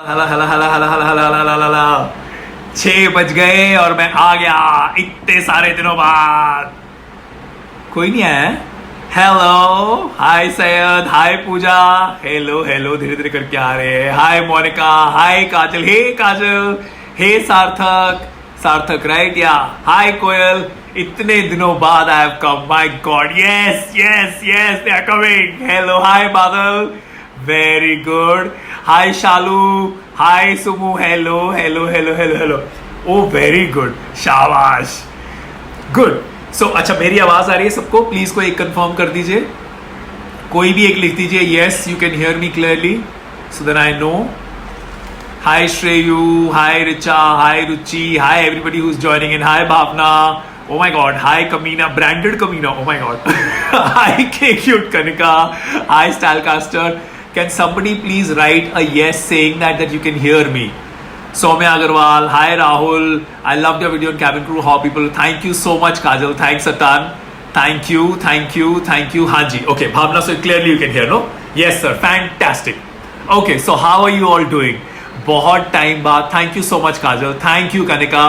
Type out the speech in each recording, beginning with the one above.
हला हला हला हला हला हला हला हला हला 6 बज गए और मैं आ गया इतने सारे दिनों बाद। कोई नहीं आया। हेलो, हाय सैयद, हाय पूजा, हेलो हेलो, धीरे धीरे करके आ रहे हैं। हाय मोनिका, हाय काजल, हे काजल, हे सार्थक, सार्थक राइट या हाय कोयल। इतने दिनों बाद I have come, my god, yes yes yes they are coming. Hello, hi Badal, very good. Hi Shalu, hi Sumu, hello hello hello hello hello, oh very good, शाबाश, गुड। सो अच्छा, मेरी आवाज आ रही है सबको? प्लीज कोई एक कंफर्म कर दीजिए, कोई भी एक लिख दीजिए yes you can hear me clearly so then I know. Hi Shreyu, hi Richa, hi Ruchi, hi everybody who is joining in, hi Bhavna, oh my god, hi Kamina, branded Kamina, oh my god. Hi K Cute Kanika, hi Stylecaster, can somebody please write a yes saying that you can hear me? Soumya Agarwal, hi Rahul, I loved your video on Cabin Crew, how people, thank you so much Kajal, thanks Atan, thank you, thank you, thank you, Haji. Okay, Bhavna, so clearly you can hear, no? Yes sir, fantastic. Okay, so how are you all doing? बहुत time बाद, thank you so much Kajal, thank you Kanika,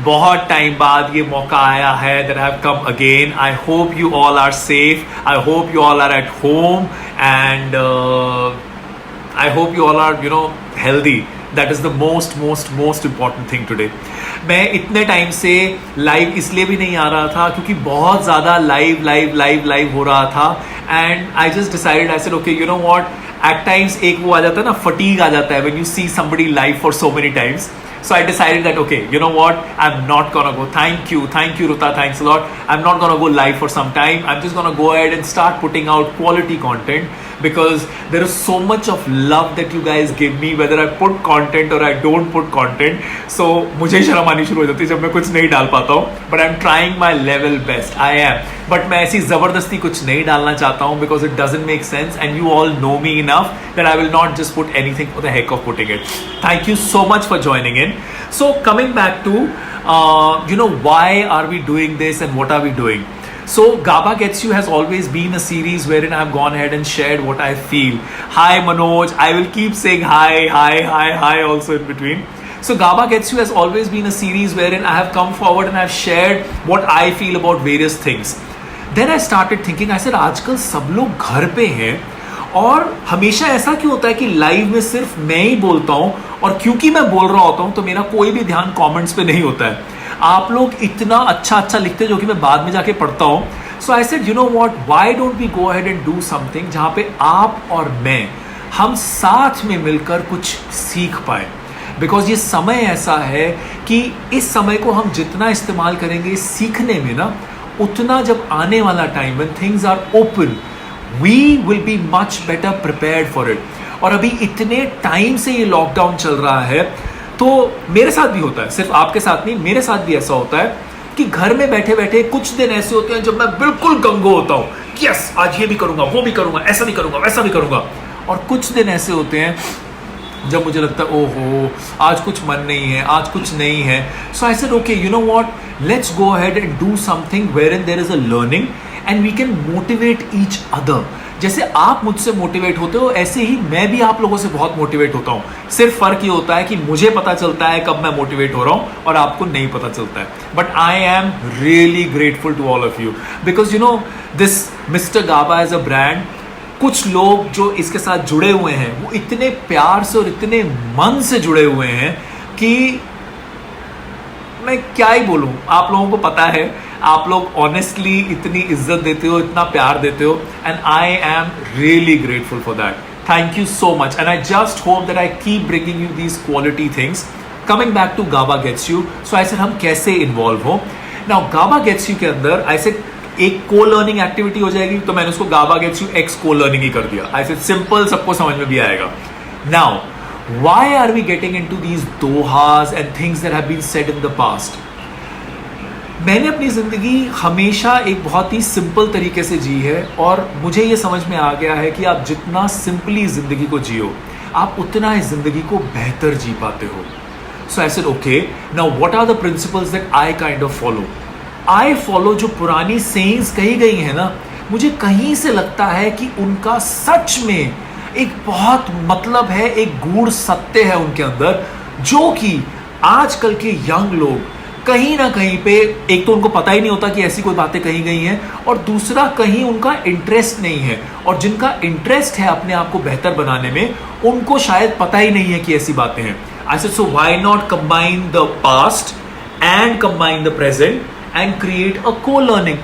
बहुत time बाद ये मौका आया है that I have come again. I hope you all are safe. I hope you all are at home and I hope you all are healthy. That is the most important thing today. मैं इतने time से live इसलिए भी नहीं आ रहा था क्योंकि बहुत ज़्यादा लाइव हो रहा था and I just decided, I said okay, you know what, at times एक वो आ जाता है ना, fatigue आ जाता है when you see somebody live for so many times. So I decided that okay, you know what, I'm not gonna go. Thank you Ruta, thanks a lot. I'm not gonna go live for some time. I'm just gonna go ahead and start putting out quality content because there is so much of love that you guys give me whether I put content or I don't put content. So मुझे शर्म आनी शुरू हो जाती है जब मैं कुछ नहीं डाल पाता हूँ, but I'm trying my level best. I am. But मैं ऐसी जबरदस्ती कुछ नहीं डालना चाहता हूँ because it doesn't make sense and you all know me enough that I will not just put anything for the heck of putting it. Thank you so much for joining in. So coming back to why are we doing this and what are we doing? So GABA Gets You has always been a series wherein I have gone ahead and shared what I feel. Hi Manoj, I will keep saying hi also in between. So GABA Gets You has always been a series wherein I have come forward and I have shared what I feel about various things. Then I started thinking, I said आजकल सब लोग घर पे हैं और हमेशा ऐसा क्यों होता है कि लाइव में सिर्फ मैं ही बोलता हूँ और क्योंकि मैं बोल रहा होता हूँ तो मेरा कोई भी ध्यान कमेंट्स पे नहीं होता है। आप लोग इतना अच्छा लिखते जो कि मैं बाद में जाके पढ़ता हूँ। So I said, you know what, why don't we go ahead and do something जहाँ पे आप और मैं हम साथ में मिलकर कुछ सीख पाए। बिकॉज ये समय ऐसा है कि इस समय को हम जितना इस्तेमाल करेंगे सीखने में ना, उतना जब आने वाला time when things are open we will be much better prepared for it. और अभी इतने टाइम से ये लॉकडाउन चल रहा है तो मेरे साथ भी होता है, सिर्फ आपके साथ नहीं, मेरे साथ भी ऐसा होता है कि घर में बैठे बैठे कुछ दिन ऐसे होते हैं जब मैं बिल्कुल गंगो होता हूँ, यस आज ये भी करूंगा, वो भी करूंगा, ऐसा भी करूंगा, वैसा भी करूंगा। और कुछ दिन ऐसे होते हैं जब मुझे लगता है ओहो आज कुछ मन नहीं है, आज कुछ नहीं है। So I said okay, you know what, let's go ahead and do something wherein there is a learning and we can motivate each other. जैसे आप मुझसे मोटिवेट होते हो ऐसे ही मैं भी आप लोगों से बहुत मोटिवेट होता हूँ। सिर्फ फर्क ये होता है कि मुझे पता चलता है कब मैं मोटिवेट हो रहा हूँ और आपको नहीं पता चलता है। But I am really grateful to all of you because you know this mister Gaba as a brand, कुछ लोग जो इसके साथ जुड़े हुए हैं वो इतने प्यार से और इतने मन से जुड़े हुए हैं कि मैं क्या ही बोलूँ। आप लोगों को पता है, आप लोग ऑनेस्टली इतनी इज्जत देते हो, इतना प्यार देते हो and I am really grateful for that. Thank you so much and I just hope that I keep bringing you these quality things. Coming back to Gaba gets you, so I said हम कैसे involve हो। Now Gauba gets you के अंदर I said एक को learning activity हो जाएगी, तो मैंने उसको गाबा गेट्स यू एक्स को लर्निंग ही कर दिया। आई सेड सिंपल, सबको समझ में भी आएगा। Now why are we getting into these dohas and things that have been said in the past? मैंने अपनी ज़िंदगी हमेशा एक बहुत ही सिंपल तरीके से जी है और मुझे ये समझ में आ गया है कि आप जितना सिंपली ज़िंदगी को जियो आप उतना इस ज़िंदगी को बेहतर जी पाते हो। So I said okay, now what are the principles that I kind of follow. I follow जो पुरानी सेइंग्स कही गई हैं ना, मुझे कहीं से लगता है कि उनका सच में एक बहुत मतलब है, एक गूढ़ सत्य है उनके अंदर, जो कि आजकल के यंग लोग कहीं ना कहीं पे, एक तो उनको पता ही नहीं होता कि ऐसी कोई बातें कही गई हैं, और दूसरा कहीं उनका इंटरेस्ट नहीं है, और जिनका इंटरेस्ट है अपने आप को बेहतर बनाने में, उनको शायद पता ही नहीं है कि ऐसी बातें हैं। I said so why not combine the past and combine the present and create a को लर्निंग।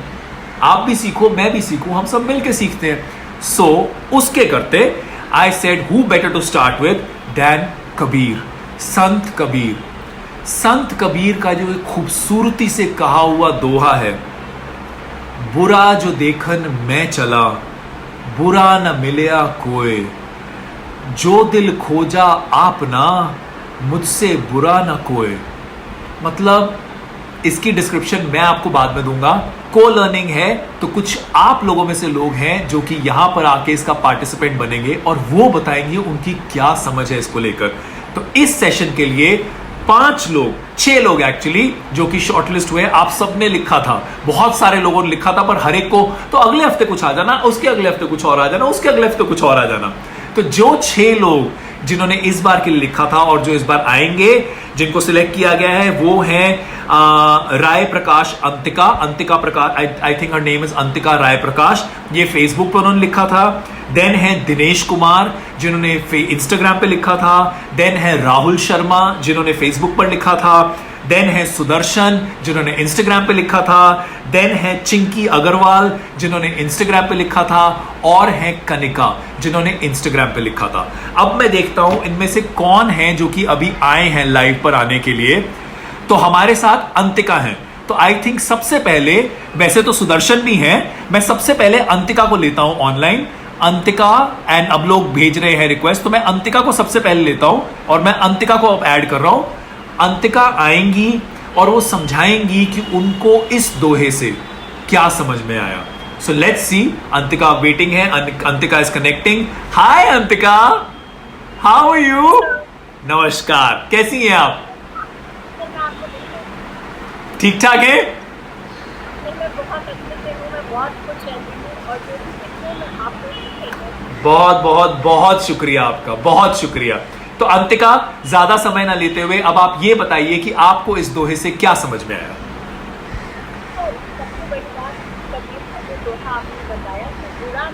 आप भी सीखो, मैं भी सीखूं, हम सब मिलकर सीखते हैं। सो उसके करते I said who better to start with then Kabir, Sant Kabir. Sant Kabir का जो एक खूबसूरती से कहा हुआ दोहा है, बुरा जो देखन मैं चला, बुरा न मिलया कोय, जो दिल खोजा आपना, मुझसे बुरा न कोय। मतलब इसकी डिस्क्रिप्शन मैं आपको बाद में दूंगा। को लर्निंग है तो कुछ आप लोगों में से लोग हैं जो कि यहां पर आके इसका पार्टिसिपेंट बनेंगे और वो बताएंगे उनकी क्या समझ है इसको लेकर। तो इस सेशन के लिए 6 लोग एक्चुअली जो कि शॉर्टलिस्ट हुए। आप सबने लिखा था, बहुत सारे लोगों ने लिखा था, पर हर एक को तो अगले हफ्ते कुछ आ जाना, उसके अगले हफ्ते कुछ और आ जाना, उसके अगले हफ्ते कुछ और आ जाना। तो जो 6 लोग जिन्होंने इस बार के लिए लिखा था और जो इस बार आएंगे, जिनको सिलेक्ट किया गया है, वो हैं Rai Prakash Antika, Antika Prakash, I think her name is Antika Rai Prakash, ये फेसबुक पर उन्होंने लिखा था। देन है दिनेश कुमार जिन्होंने इंस्टाग्राम पे लिखा था। देन है राहुल शर्मा जिन्होंने फेसबुक पर लिखा था। देन है सुदर्शन जिन्होंने इंस्टाग्राम पे लिखा था। देन है चिंकी अग्रवाल जिन्होंने इंस्टाग्राम पे लिखा था। और है कनिका जिन्होंने इंस्टाग्राम पे लिखा था। अब मैं देखता हूं इनमें से कौन है जो कि अभी आए हैं लाइव पर आने के लिए। तो हमारे साथ अंतिका है, तो आई थिंक सबसे पहले, वैसे तो सुदर्शन भी है, मैं सबसे पहले अंतिका को लेता हूं ऑनलाइन। अंतिका, एंड अब लोग भेज रहे हैं रिक्वेस्ट, तो मैं अंतिका को सबसे पहले लेता हूं और मैं अंतिका को अब ऐड कर रहा हूं। अंतिका आएंगी और वो समझाएंगी कि उनको इस दोहे से क्या समझ में आया। So let's see. Antika waiting है, Antika is connecting. Hi Antika, how are you? नमस्कार, कैसी हैं आप? ठीक ठाक है? बहुत बहुत बहुत शुक्रिया आपका, बहुत शुक्रिया। तो अंतिका, ज्यादा समय ना लेते हुए अब आप ये बताइए कि आपको इस दोहे से क्या समझ में आया। सबसे बड़ी बात कबीर का जो दोहा आपने बताया कि बुरा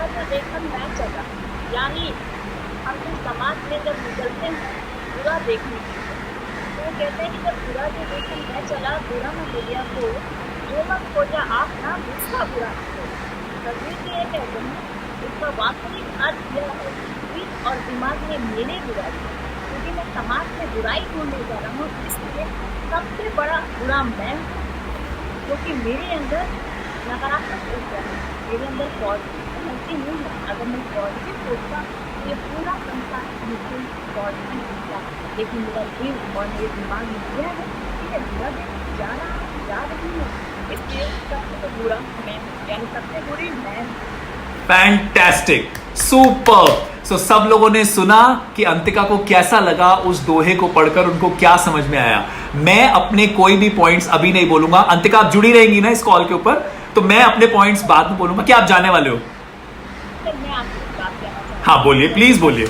जो देखन मैं चला, यानी हम जो समाज में जब निकलते हैं बुरा देखने के लिए, तो वो कहते हैं कि जब बुरा जो देखन मैं चला, बुरा न मिलिया को, जो मत खोजा आप ना, मुझका बुरा न खोजा। कबीर जी ये कहते हैं, इसका वास्तविक अर्थ यह है कि और दिमाग में मेरे बुराई, क्योंकि मैं समाज में बुराई ढूंढने जा रहा हूँ, इसलिए सबसे बड़ा बुरा मैं हूँ, क्योंकि मेरे अंदर नकारात्मक ऊर्जा है, मेरे अंदर पॉजिटिव एनर्जी नहीं है। अगर मैं पॉजिटिव सोचता तो ये पूरा संसार मुझे पॉजिटिव होता, लेकिन मेरा दिल और मेरे दिमाग में यह है कि मैं बुरा देखने जा रही हूँ, इसलिए सबसे बुरा मैं, यानी सबसे बुरी मैं। Fantastic, super. सो सब लोगों ने सुना कि अंतिका को कैसा लगा, उस दोहे को पढ़कर उनको क्या समझ में आया। मैं अपने कोई भी पॉइंट्स अभी नहीं बोलूंगा। अंतिका, आप जुड़ी रहेंगी ना इस कॉल के ऊपर, तो मैं अपने पॉइंट्स बाद में बोलूंगा। क्या आप जाने वाले हो? मैं आपको बात कहना चाहती हूँ। हाँ बोलिए, प्लीज बोलिए।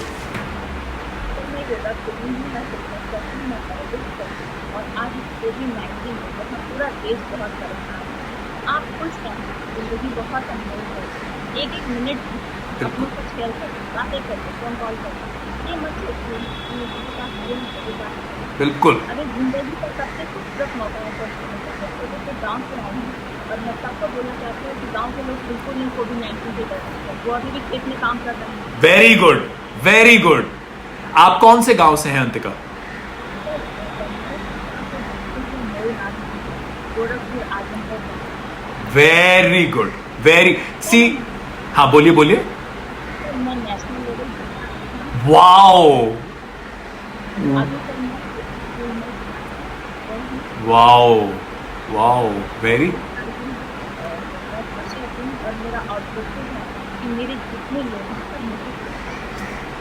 और आज कोविड-19 में जहाँ पूरा देश बहुत परेशान है, आप खुश हैं, जिंदगी बहुत अनमोल है। एक मिनट अपनों को शेयर करें, बातें करें, फोन कॉल करें, ये मत सोचिए कि मेरे पास ये है। बिल्कुल। अरे जिंदगी का सबसे खूबसूरत मौका है। तो गाँव से आए हैं और मैं सबको बोलना चाहती हूँ कि गाँव के लोग बिल्कुल नहीं कोविड-19 के डर से, वो अभी भी खेत में काम कर रहे हैं। Very good, very good. आप कौन से गांव से हैं अंतिका? वेरी गुड, वेरी सी। हाँ बोलिए बोलिए। Wow wow wow, very.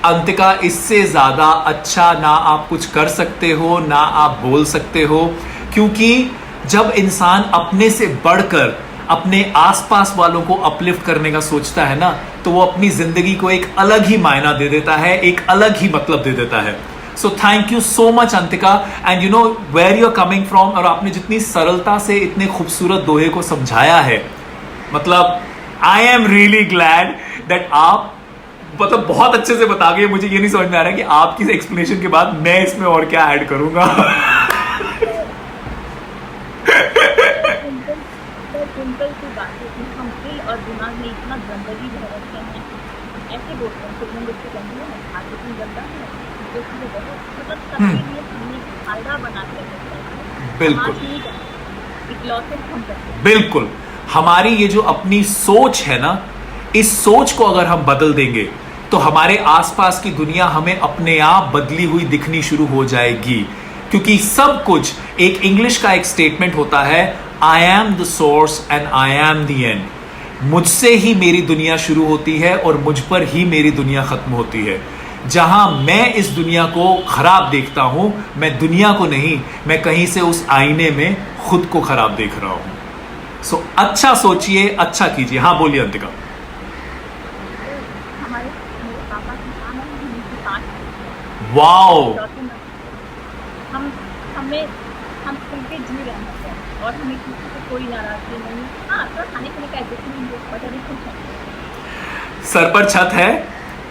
Antika, इससे ज्यादा अच्छा ना आप कुछ कर सकते हो, ना आप बोल सकते हो, क्योंकि जब इंसान अपने से बढ़कर अपने आसपास वालों को अपलिफ्ट करने का सोचता है ना, तो वो अपनी जिंदगी को एक अलग ही मायना दे देता है, एक अलग ही मतलब दे देता है. So thank you so much Antika, and you know where you are coming from, और आपने जितनी सरलता से इतने खूबसूरत दोहे को समझाया है, मतलब आई एम रियली ग्लैड दैट आप मतलब बहुत अच्छे से बता गए. मुझे ये नहीं समझ में आ रहा है कि आपकी एक्सप्लेनेशन के बाद मैं इसमें और क्या ऐड करूंगा. सिंपल सी बात है कि हम दिल और दिमाग में इतना गंदगी भर रखे हैं, ऐसे बोलते हैं फिल्म देखते गंदी है, आज इतनी गंदा है, जो कि बहुत मतलब सबके लिए हमने फायदा बना के रखा है. बिल्कुल. समाज नहीं करते, इकलौते हम करते हैं. बिल्कुल. हमारी ये जो अपनी सोच है ना, इस सोच को अगर हम बदल देंगे तो हमारे आसपास की दुनिया हमें अपने आप बदली हुई दिखनी शुरू हो जाएगी. क्योंकि सब कुछ, एक इंग्लिश का एक स्टेटमेंट होता है, I am the source and I am the end. मुझसे ही मेरी दुनिया शुरू होती है और मुझ पर ही मेरी दुनिया खत्म होती है. जहां मैं इस दुनिया को खराब देखता हूं, मैं दुनिया को नहीं, मैं कहीं से उस आईने में खुद को खराब देख रहा हूं. सो अच्छा सोचिए, अच्छा कीजिए. हाँ बोलिए अंतिका. हमारे मेरे पापा की काम है, हम उनकी पास वाओ. हम हमें हम खुल के जी रहे हैं और हमें किसी से कोई नाराजगी नहीं. हाँ, थोड़ा खाने पीने का एडजस्ट नहीं हो, बट अभी खुश हैं. सर पर छत है,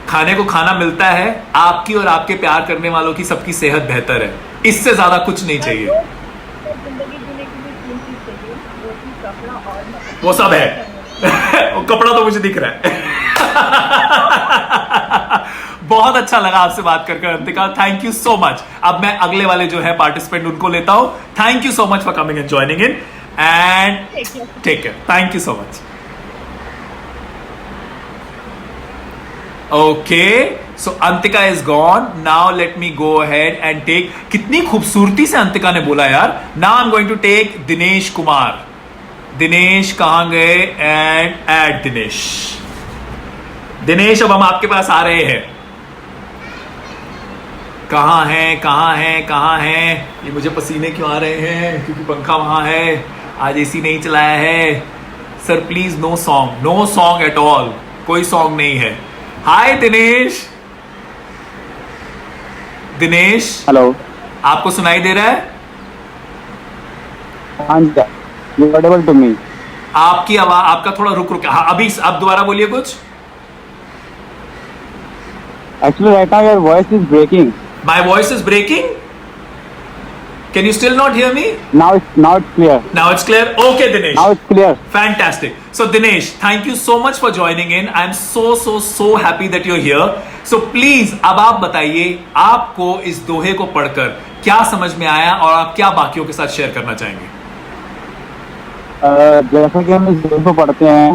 खाने को खाना मिलता है, आपकी और आपके प्यार करने वालों की सबकी सेहत बेहतर है. इससे ज्यादा कुछ नहीं चाहिए. जिंदगी जीने के लिए 3 चीज चाहिए, रोटी, कपड़ा और मकान. वो सब है. वो कपड़ा तो मुझे दिख रहा है. बहुत अच्छा लगा आपसे बात करके Antika. Thank you so much. अब मैं अगले वाले जो है पार्टिसिपेंट उनको लेता हूं. Thank you so much for coming and joining in, and take care. Thank you so much. Okay, so Antika is gone. Now let me go ahead and take. कितनी खूबसूरती से अंतिका ने बोला यार. Now I am going to take Dinesh Kumar. Dinesh कहां गए? And add Dinesh. Dinesh अब हम आपके पास आ रहे हैं. कहां हैं, कहां हैं, कहां हैं? ये मुझे पसीने क्यों आ रहे हैं? क्योंकि पंखा वहां है, आज एसी नहीं चलाया है. Sir please no song, no song at all, कोई सॉन्ग नहीं है. हाय दिनेश. दिनेश, हेलो. आपको सुनाई दे रहा है? हाँ जी, यू ऑडिबल टू मी. आपकी आवाज, आपका थोड़ा रुक रुक. हाँ, अभी आप दोबारा बोलिए कुछ. Actually right now your voice is breaking. My voice is breaking. Can you still not hear me? Now it's clear. Now it's clear. Okay, Dinesh. Now it's clear. Fantastic. So Dinesh, thank you so much for joining in. I'm so happy that you're here. So please, अब आप बताइए, आपको इस दोहे को पढ़कर क्या समझ में आया और आप क्या बाकियों के साथ शेयर करना चाहेंगे? जैसा कि हम इस दोहे को पढ़ते हैं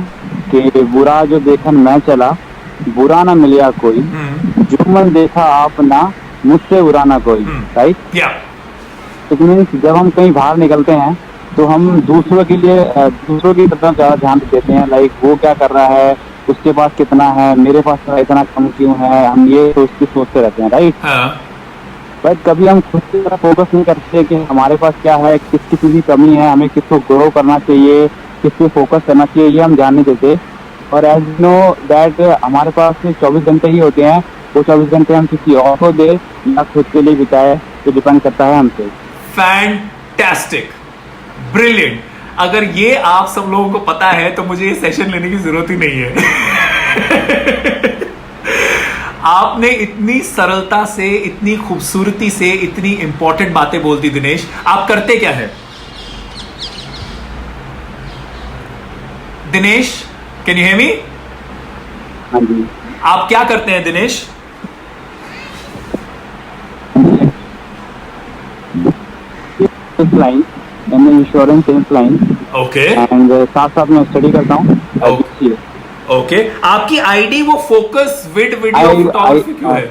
कि बुरा जो देखन मैं चला, बुरा ना मिलिया कोई, जो मन देखा आप ना, मुझसे बुरा ना कोई. राइट. या. इट मीन्स जब हम कहीं बाहर निकलते हैं तो हम दूसरों के लिए, दूसरों की तरफ ज्यादा ध्यान देते हैं. लाइक वो क्या कर रहा है, उसके पास कितना है, मेरे पास इतना कम क्यों है, हम ये सोचते रहते हैं. राइट. बट कभी हम खुद की तरफ फोकस नहीं करते कि हमारे पास क्या है, किसकी चीज कमी है, हमें किसको ग्रो करना चाहिए, किस पे फोकस करना चाहिए, ये हम ध्यान नहीं देते. और एज यू नो दैट हमारे पास 24 घंटे ही होते हैं. वो 24 घंटे हम किसी और को दे या खुद के लिए बिताए, तो डिपेंड करता है हमसे. Fantastic, brilliant. अगर ये आप सब लोगों को पता है तो मुझे ये सेशन लेने की जरूरत ही नहीं है. आपने इतनी सरलता से, इतनी खूबसूरती से इतनी इंपॉर्टेंट बातें बोल दी. दिनेश, आप करते क्या है? Dinesh, can you hear me? हाँ जी. आप क्या करते हैं Dinesh? Line, insurance sales line. Okay. And साथ साथ में स्टडी करता हूँ. ओके. आपकी आईडी वो फोकस विद वीडियो फोटोग्राफी क्यों है?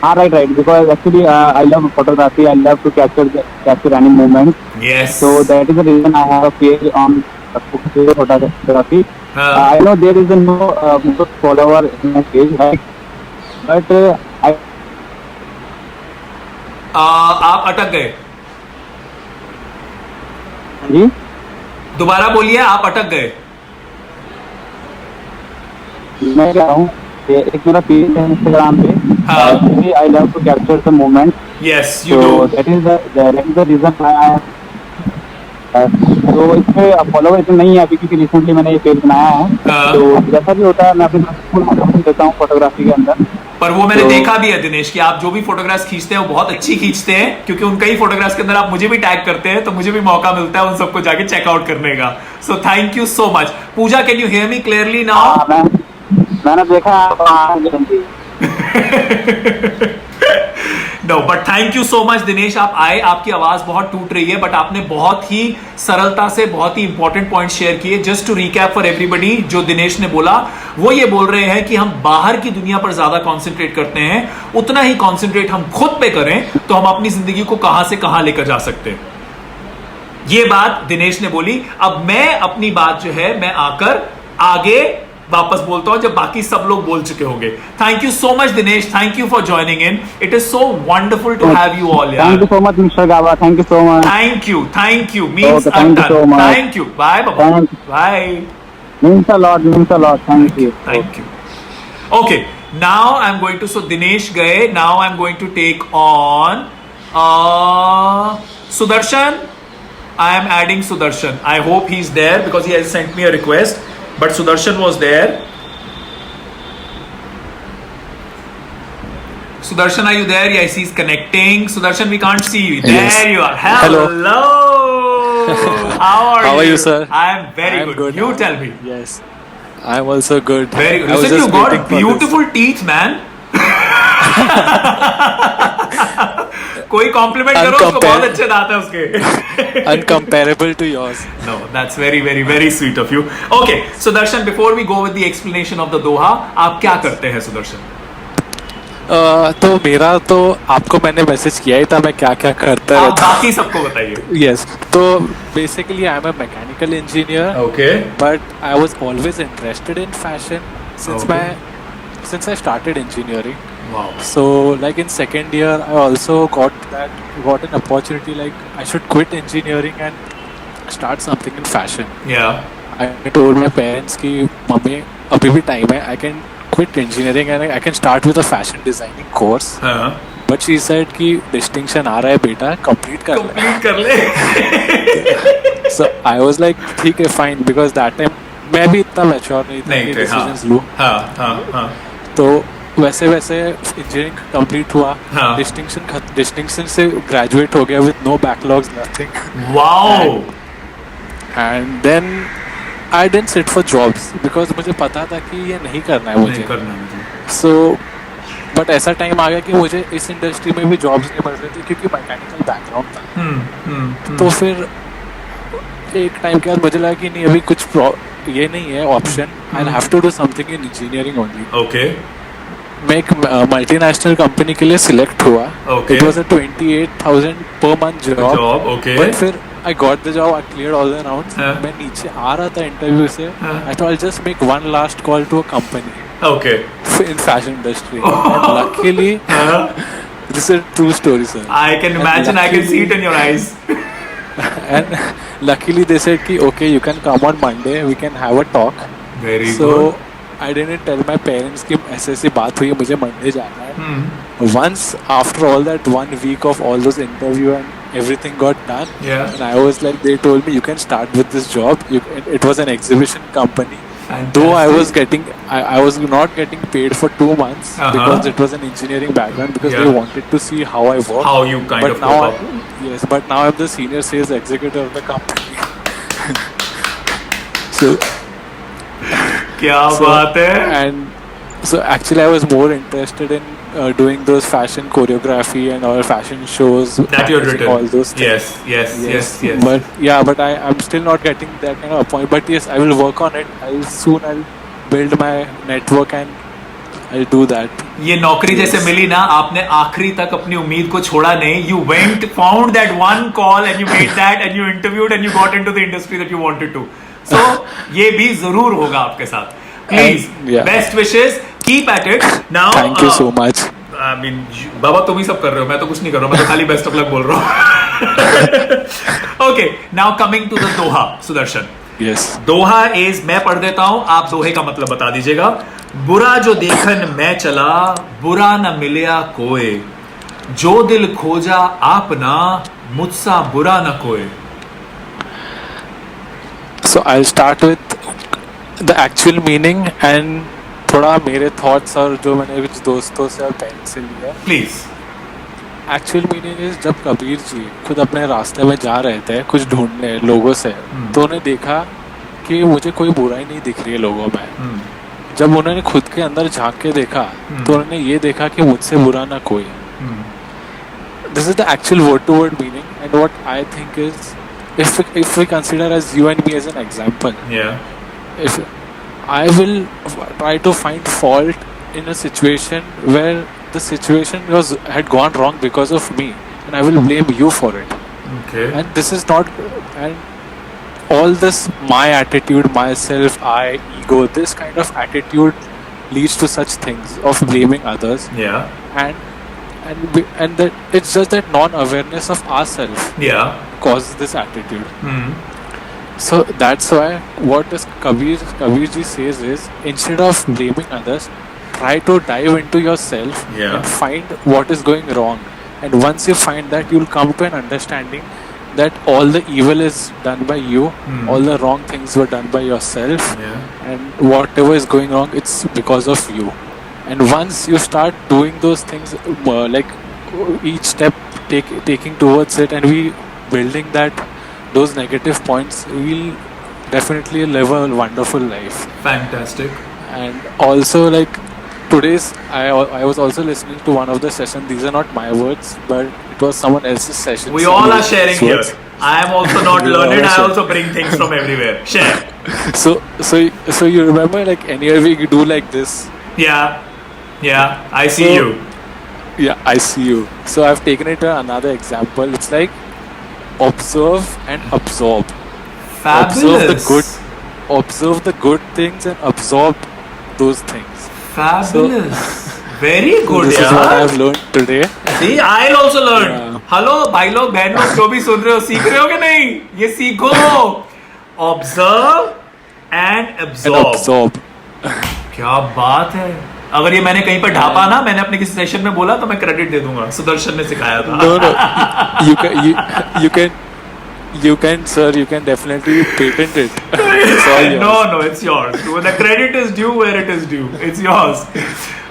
हाँ, right. Because actually I love photography. I love to capture any moment. Yes. So that is the reason I have a page on photography. I know there is no follower in my page, right? But I. आप अटक गए. जी. दोबारा बोलिए, आप अटक गए. मैं कह रहा हूँ कि एक मेरा पेज है इंस्टाग्राम पे, हाँ। I love to capture the moment, yes you तो do. That is the reason I, तो इसमें फॉलोवर इतने नहीं है अभी, क्योंकि रिसेंटली मैंने ये पेज बनाया है। हाँ। तो जैसा भी होता है मैं अपनी फुल मोटिवेशन देता हूँ फोटोग्राफी के अंदर। पर वो मैंने तो देखा भी है दिनेश कि आप जो भी फोटोग्राफ्स खींचते हैं वो बहुत अच्छी खींचते हैं, क्योंकि उनका ही फोटोग्राफ्स के अंदर आप मुझे भी टैग करते हैं, तो मुझे भी मौका मिलता है उन सबको जाके चेकआउट करने का। So thank you so much. Pooja, can you hear me clearly now? हाँ, मैंने देखा आप no but thank you so much Dinesh, आप आए, आपकी आवाज बहुत टूट रही है, बट आपने बहुत ही सरलता से बहुत ही इंपॉर्टेंट पॉइंट शेयर किए। Just to recap for everybody, जो दिनेश ने बोला वो ये बोल रहे हैं कि हम बाहर की दुनिया पर ज्यादा कॉन्सेंट्रेट करते हैं, उतना ही कॉन्सेंट्रेट हम खुद पे करें तो हम अपनी जिंदगी को कहां से कहां लेकर जा सकते हैं। ये बात दिनेश ने बोली। अब मैं अपनी बात जो है मैं आकर आगे वापस बोलता हूं जब बाकी सब लोग बोल चुके होंगे। Thank you so much Dinesh, thank you for joining in, it is so wonderful to have you all यार। Thank you so much mister Gaba, thank you so much. Thank you means Okay, thank you so much. Thank you, bye बाबा, Thank you. Bye, means a lot, thank you. Thank you. Okay, now I am going to, so Dinesh गए, now I am going to take on Sudarshan. I am adding Sudarshan. I hope he's there because he has sent me a request. But Sudarshan was there. Sudarshan, are you there? Yes, he's connecting. Sudarshan, we can't see you. Yes. There you are. Hello. How are you, sir? I am very good. You tell me. Yes, I'm also good. Very good. I was Listen, you just got waiting for beautiful teeth, man. कोई complement करो उसको, बहुत अच्छे दांत है उसके। this. Uncomparable to yours. No, that's very, very, very sweet of you. Okay, Sudarshan, before we go with the explanation of the Doha, आप क्या करते हैं सुदर्शन? तो मेरा तो आपको मैंने मैसेज किया ही था मैं क्या क्या करता आप रहता बाकी सबको बताइए। यस तो basically I am a mechanical engineer Okay. But I was always interested in fashion Okay. since I started engineering. Wow. So like in second year I also got an opportunity, like I should quit engineering and start something in fashion. Yeah. I told my parents कि mummy अभी भी time है, I can quit engineering and I can start with a fashion designing course. हाँ. But she said कि distinction आ रहा है बेटा, complete कर ले. Complete कर ले। So I was like ठीक है fine, because that time मैं भी इतना mature नहीं था नहीं कि थे, हाँ. decisions लूँ. हाँ. तो वैसे वैसे इंजीनियरिंग कंप्लीट हुआ, हाँ. डिस्टिंक्शन से ग्रेजुएट हो गया with no backlogs nothing, Wow. And then I didn't sit for jobs because मुझे पता था कि ये नहीं करना है नहीं मुझे. करना मुझे। सो बट ऐसा टाइम आ गया कि मुझे इस इंडस्ट्री में भी जॉब्स नहीं मिल रही थी क्योंकि मैकेनिकल बैकग्राउंड था. तो फिर एक टाइम के बाद मुझे लगा कि नहीं अभी कुछ ये नहीं है option, I have to do something in engineering only. Okay. मैं एक मल्टीनेशनल कंपनी के लिए सिलेक्ट हुआ. Okay. It was a 28,000 per month job. Job. Okay. But फिर I got the job, I cleared all the rounds. हाँ. मैं नीचे आ रहा था इंटरव्यू से, I thought I just make one last call to a company Okay. in fashion industry. And luckily, this is a true story, sir. I can imagine. I can see it in your eyes. And luckily, they said, "Ki okay, you can come on Monday. We can have a talk." Very So good. I didn't tell my parents कि ऐसे बात हुई है, मुझे Monday जाना है. Once after all that 1 week of all those interview and everything got done, Yeah. and I was like, they told me you can start with this job. It was an exhibition company. Fantastic. Though I was getting, I was not getting paid for 2 months because it was an engineering background, because Yeah. they wanted to see how I work. How you kind But of now, cope up. yes, but now I'm the senior sales executive of the company. So क्या बात है? and so actually I was more interested in doing those fashion choreography and all fashion shows, That you had managing written. all those things. Yes. But yeah, but I'm still not getting that kind of point. But yes, I will work on it. I'll build my network and I'll do that. ये नौकरी जैसे मिली ना, आपने आखिरी तक अपनी उम्मीद को छोड़ा नहीं. You went, found that one call and you made that and you interviewed and you got into the industry that you wanted to. So ये भी जरूर होगा आपके साथ. Please, Yeah. best wishes. Keep at it. Now. Thank you so much. I mean, बाबा तुम ही सब कर रहे हो, मैं तो कुछ नहीं कर रहा हूँ, मैं तो खाली बेस्ट ऑफ लक बोल रहा हूँ. Okay, now coming to the Doha, Sudarshan. Yes. Doha is, मैं पढ़ देता हूं, आप दोहे का मतलब बता दीजिएगा। बुरा जो देखन मैं चला, बुरा न मिलिया कोय, जो दिल खोजा आपना, मुझसा बुरा न कोय। So I'll start with the actual meaning and थोड़ा मेरे thoughts और जो मैंने कुछ दोस्तों से और बहन से लिया। प्लीज। एक्चुअल मीनिंग इज, जब कबीर जी खुद अपने रास्ते में जा रहे थे कुछ ढूंढने लोगों से, तो उन्हें देखा कि मुझे कोई बुराई नहीं दिख रही है लोगों में। जब उन्होंने खुद के अंदर झांक के देखा तो उन्होंने ये देखा कि मुझसे बुरा ना कोई। This is the actual word to word meaning and what I think is, if we consider as you and me as an example, if I will try to find fault in a situation where the situation had gone wrong because of me, and I will blame you for it. Okay. And this is not, and all this my attitude, myself, I, ego, this kind of attitude leads to such things of blaming others. Yeah. And that it's just that non-awareness of ourselves Yeah. causes this attitude. So that's why what this Kabir ji says is, instead of blaming others, try to dive into yourself and find what is going wrong. And once you find that, you'll come to an understanding that all the evil is done by you, all the wrong things were done by yourself, and whatever is going wrong, it's because of you. And once you start doing those things, like each step taking towards it, and we building those negative points, we'll definitely live a wonderful life. Fantastic. And also, like today's, I was also listening to one of the sessions. These are not my words, but it was someone else's session. We all are sharing here. I am also not learned. I also bring things from everywhere. Share. So you remember, like anywhere we do like this. Yeah. I see you. Yeah, I see you. So I've taken it to another example. It's like observe and absorb. Fabulous. Observe the good things and absorb those things. Fabulous. Very good. This is what I've learned today. See, I'll also learn. Hello भाई लोग बहन लोग जो भी सुन रहे हो, सीख रहे हो कि नहीं? ये सीखो। Observe and absorb. क्या बात है। अगर ये मैंने कहीं पर ढापा ना, मैंने अपने किसी सेशन में बोला तो मैं क्रेडिट दे दूंगा। सुदर्शन ने सिखाया था। No. You can, sir. You can definitely patent it. It's all yours. No, it's yours. The credit is due where it is due. It's yours.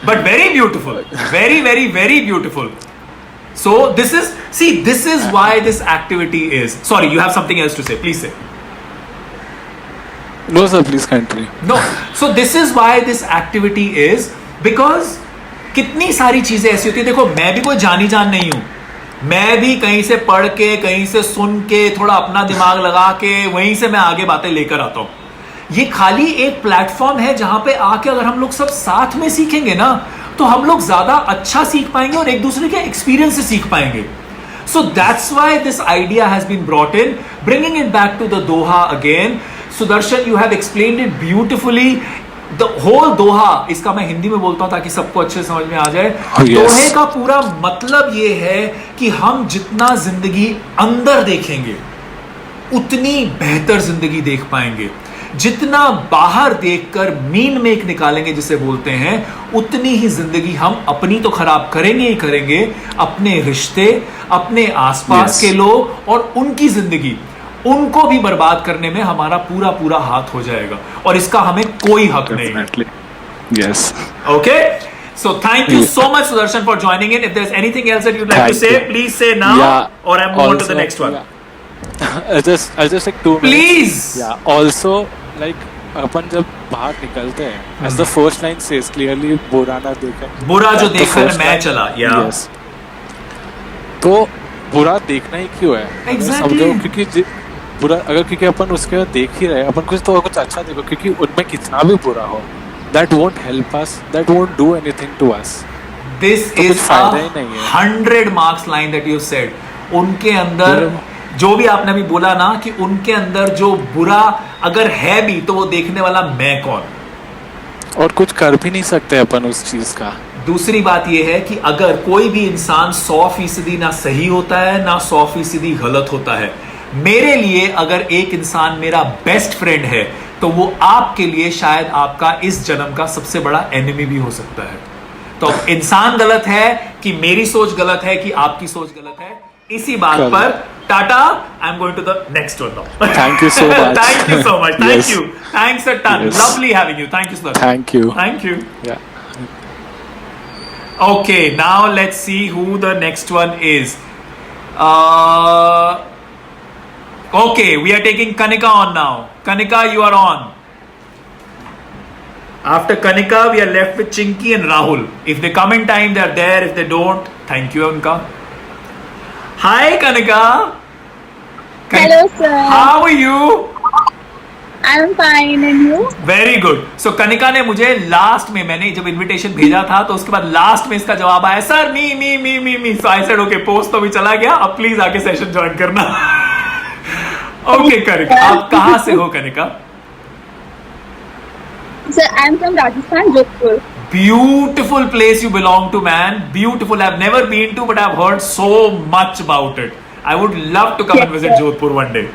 But very beautiful. Very, very, very beautiful. So this is why this activity is. Sorry, you have something else to say. Please say. No, sir. Please continue. No. So this is why this activity is, because कितनी सारी चीजें ऐसी होती है। देखो, मैं भी कोई जानी जान नहीं हूं। मैं भी कहीं से पढ़ के, कहीं से सुन के, थोड़ा अपना दिमाग लगा के वहीं से मैं आगे बातें लेकर आता हूं। ये खाली एक प्लेटफॉर्म है जहां पे आके अगर हम लोग सब साथ में सीखेंगे ना, तो हम लोग ज्यादा अच्छा सीख पाएंगे और एक दूसरे के एक्सपीरियंस से सीख पाएंगे। So that's why this idea has been brought in, bringing it back to the Doha again. Sudarshan, you have explained it beautifully. The whole Doha, इसका मैं हिंदी में बोलता हूं ताकि सबको अच्छे समझ में आ जाए। दोहे का पूरा मतलब ये है कि हम जितना जिंदगी अंदर देखेंगे, उतनी बेहतर जिंदगी देख पाएंगे। जितना बाहर देखकर मीन मेक निकालेंगे जिसे बोलते हैं, उतनी ही जिंदगी हम अपनी तो खराब करेंगे ही करेंगे, अपने रिश्ते, अपने आसपास के लोग और उनकी जिंदगी, उनको भी बर्बाद करने में हमारा पूरा हाथ हो जाएगा और इसका हमें कोई हक नहीं। Yes. Okay? So thank you so much, Sudarshan, for joining in. If there's anything else that you'd like to say, please say now, or I'm moving on to the next one. I'll just take 2 minutes. Please. Yeah. Also, like अपन जब बाहर निकलते हैं, as the first line says clearly, बुरा ना देखा। बुरा जो देखकर मैं चला। Yes. तो बुरा देखना ही क्यों है? Exactly. समझो, क्योंकि बुरा अगर क्योंकि अपन उसके बाद देख ही रहे, अपन कुछ अच्छा देखो, क्योंकि उनमें कितना भी बुरा हो, that won't help us, that won't do anything to us. This is a 100 marks line that you said. उनके अंदर जो भी आपने अभी बोला ना, कि उनके अंदर जो बुरा अगर है भी, तो वो देखने वाला मैं कौन, और कुछ कर भी नहीं सकते अपन उस चीज का। दूसरी बात यह है कि अगर कोई भी इंसान 100% ना सही होता है ना 100% गलत होता है, मेरे लिए अगर एक इंसान मेरा बेस्ट फ्रेंड है तो वो आपके लिए शायद आपका इस जन्म का सबसे बड़ा एनिमी भी हो सकता है। तो इंसान गलत है कि मेरी सोच गलत है कि आपकी सोच गलत है, इसी बात पर tata. I am going to the next one now. Thank you so much. Thank you so much. Thank you. Thanks a ton. Yes. Lovely having you. Thank you sir. Thank you. Thank you. Yeah. Okay, now let's see who the next one is. Okay, we are taking Kanika on now. Kanika, you are on. After Kanika, we are left with Chinky and Rahul. If they come in time, they are there. If they don't, thank you, Unka. Hi, Kanika. Hello, sir. How are you? I'm fine, and you? Very good. So Kanika ने मुझे last में, मैंने जब invitation भेजा था तो उसके बाद लास्ट में इसका जवाब आया, sir me me me me me. So I said okay, post तो भी चला गया, अब प्लीज आके सेशन ज्वाइन करना। ओके कनिका, आप कहां से हो Kanika? Sir, I'm from Rajasthan, Jodhpur. Beautiful place you belong to, man. Beautiful. I've never been to, but I've heard so much about it. I would love to come and visit Jodhpur one day.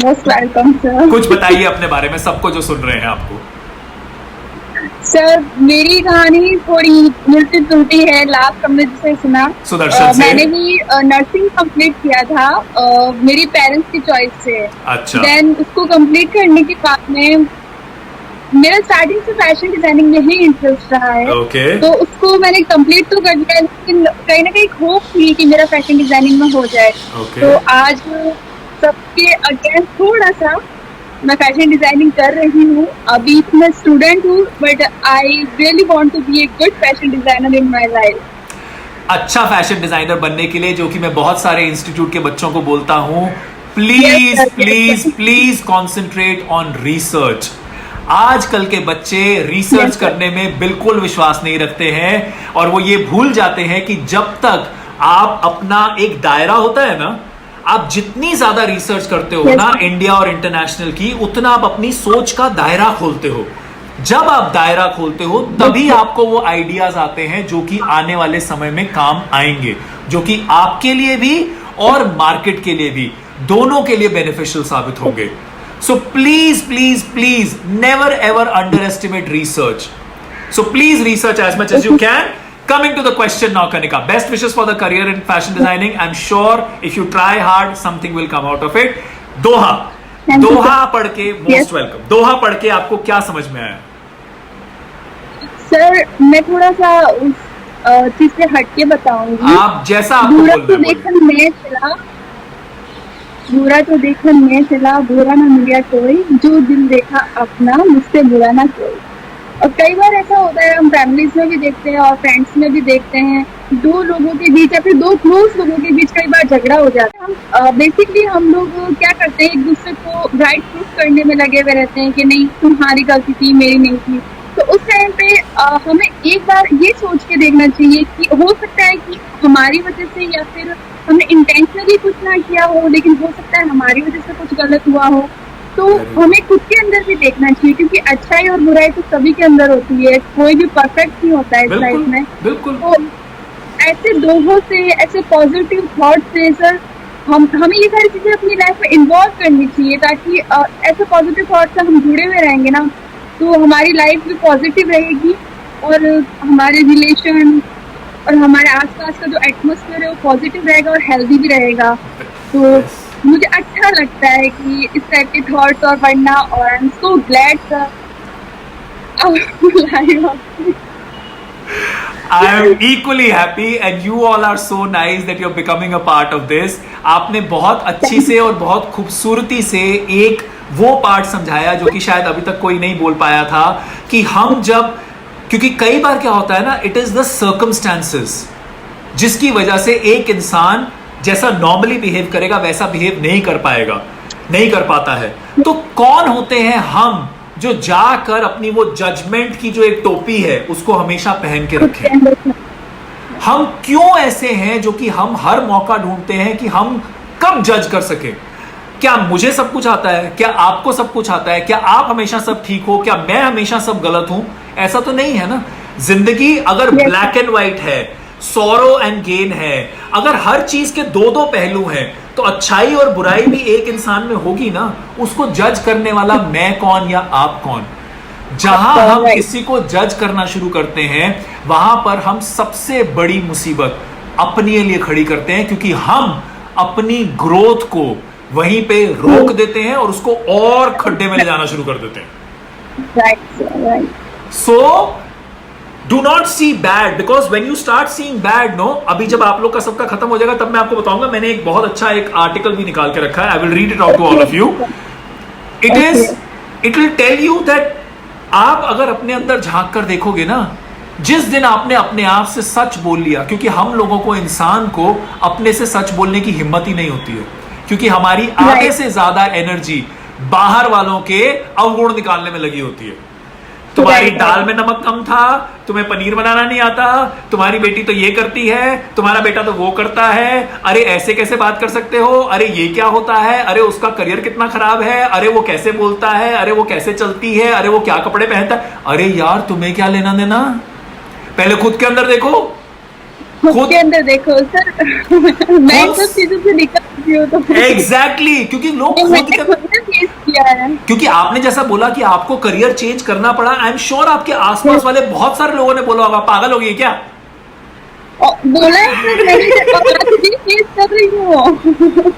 Most welcome, sir. कुछ बताइए अपने बारे में, सबको जो सुन रहे हैं आपको। सर, मेरी कहानी थोड़ी मिलती जुलती है लास्ट हमने जिसे सुना। सुदर्शन से? मैंने भी नर्सिंग कंप्लीट किया था मेरी पेरेंट्स की चॉइस से। अच्छा। देन उसको कंप्लीट करने के बाद में मेरा स्टार्टिंग से फैशन डिजाइनिंग में ही इंटरेस्ट रहा है। ओके। तो उसको मैंने कंप्लीट तो कर लिया, लेकिन कहीं ना कहीं होप थी कि मेरा फैशन डिजाइनिंग में हो जाए। ओके। तो आज सबके अगेंस्ट थोड़ा सा मैं फैशन डिजाइनिंग कर रही हूँ। अभी मैं स्टूडेंट हूँ, but I really want to be a good fashion designer in my life. अच्छा फैशन डिजाइनर बनने के लिए, जो कि मैं बहुत सारे इंस्टीट्यूट के बच्चों को बोलता हूं, please Yes, sir. Please please concentrate on research. आजकल के बच्चे रिसर्च Yes, sir. करने में बिल्कुल विश्वास नहीं रखते हैं और वो ये भूल जाते हैं कि जब तक आप अपना एक दायरा होता है ना, आप जितनी ज्यादा रिसर्च करते हो Yes, ना sir. इंडिया और इंटरनेशनल की, उतना आप अपनी सोच का दायरा खोलते हो। जब आप दायरा खोलते हो तभी आपको वो आइडियाज आते हैं जो कि आने वाले समय में काम आएंगे, जो कि आपके लिए भी और मार्केट के लिए भी, दोनों के लिए बेनिफिशियल साबित होंगे। So please please please never ever under estimate research. So please research as much as you can. Coming to the question now, Kanika. Best wishes for the career in fashion designing. I'm sure if you try hard, something will come out of it. Doha, Thank you, Doha sir. पढ़ के most Yes. welcome. दोहा पढ़ के आपको क्या समझ में आया? Sir, मैं थोड़ा सा उस चीज से हटके बताऊंगी। आप जैसा आपको बुरा बोलना तो है बोलिए। देखन मैं चला, बुरा तो देखन मैं चला, बुरा ना मिला कोई, जो दिल देखा अपना, मुझसे बुरा ना कोई। और कई बार ऐसा होता है, हम फैमिलीज में भी देखते हैं और फ्रेंड्स में भी देखते हैं, दो लोगों के बीच या फिर दो क्लोज लोगों के बीच कई बार झगड़ा हो जाता है। हम बेसिकली हम लोग क्या करते हैं, एक दूसरे को राइट प्रूफ करने में लगे हुए रहते हैं कि नहीं तुम्हारी गलती थी, मेरी नहीं थी। तो उस टाइम पे हमें एक बार ये सोच के देखना चाहिए कि हो सकता है कि हमारी वजह से या फिर हमने इंटेंशनली कुछ ना किया हो, लेकिन हो सकता है हमारी वजह से कुछ गलत हुआ हो। तो हमें खुद के अंदर भी देखना चाहिए, क्योंकि अच्छाई और बुराई तो सभी के अंदर होती है, कोई भी परफेक्ट नहीं होता है इस लाइफ में। बिल्कुल। तो ऐसे दोहों से, ऐसे पॉजिटिव थॉट से सर हमें ये सारी चीजें अपनी लाइफ में इन्वॉल्व करनी चाहिए, ताकि ऐसे पॉजिटिव थॉट से हम जुड़े हुए रहेंगे ना, तो हमारी लाइफ भी पॉजिटिव रहेगी और हमारे रिलेशन और हमारे आसपास का जो एटमॉस्फेयर है वो पॉजिटिव रहेगा और हेल्दी भी रहेगा। तो मुझे अच्छा लगता है कि इस टाइप के थॉट्स और पढ़ना, और I am so glad sir. I am equally happy and you all are so nice that you're becoming a part of this. आपने बहुत अच्छी से और बहुत खूबसूरती से एक वो पार्ट समझाया जो कि शायद अभी तक कोई नहीं बोल पाया था, कि हम जब, क्योंकि कई बार क्या होता है ना, इट इज द सर्कमस्टांसेस जिसकी वजह से एक इंसान जैसा नॉर्मली बिहेव करेगा वैसा बिहेव नहीं कर पाएगा, नहीं कर पाता है। तो कौन होते हैं हम जो जाकर अपनी वो जजमेंट की जो एक टोपी है उसको हमेशा पहन के रखें? हम क्यों ऐसे हैं जो कि हम हर मौका ढूंढते हैं कि हम कब जज कर सके? क्या मुझे सब कुछ आता है? क्या आपको सब कुछ आता है? क्या आप हमेशा सब ठीक हो? क्या मैं हमेशा सब गलत हूं? ऐसा तो नहीं है ना। जिंदगी अगर ब्लैक एंड व्हाइट है सॉरो एंड गेन है। अगर हर चीज के दो दो पहलू हैं तो अच्छाई और बुराई भी एक इंसान में होगी ना। उसको जज करने वाला मैं कौन या आप कौन। जहां हम किसी को जज करना शुरू करते हैं वहां पर हम सबसे बड़ी मुसीबत अपने लिए खड़ी करते हैं, क्योंकि हम अपनी ग्रोथ को वहीं पे रोक देते हैं और उसको और खड्डे में ले जाना शुरू कर देते हैं। So do not see bad, because when you start seeing bad, no, अभी जब आप लोग का सबका खत्म हो जाएगा तब मैं आपको बताऊंगा। मैंने एक बहुत अच्छा एक आर्टिकल भी निकाल के रखा है। I will read it out to all of you. It will tell you that आप अगर अपने अंदर झांक कर देखोगे ना, जिस दिन आपने अपने आप से सच बोल लिया, क्योंकि हम लोगों को, इंसान को अपने से सच बोलने की हिम्मत ही नहीं होती है, क्योंकि हमारी आधे से ज्यादा एनर्जी बाहर वालों के अवगुण निकालने में लगी होती है। तुम्हारी दाल में नमक कम था, तुम्हें पनीर बनाना नहीं आता, तुम्हारी बेटी तो ये करती है, तुम्हारा बेटा तो वो करता है, अरे ऐसे कैसे बात कर सकते हो, अरे ये क्या होता है, अरे उसका करियर कितना खराब है, अरे वो कैसे बोलता है, अरे वो कैसे चलती है, अरे वो क्या कपड़े पहनता है। अरे यार तुम्हें क्या लेना देना, पहले खुद के अंदर देखो, खुद के अंदर देखो सर। मैं सब चीजों से निकलती हूँ तो एग्जैक्टली, क्योंकि लोग क्योंकि आपने जैसा बोला कि आपको करियर चेंज करना पड़ा, आई एम श्योर आपके आसपास वाले बहुत सारे लोगों ने बोला होगा पागल हो गई क्या। बोला है सर, मैं कर रही हूँ।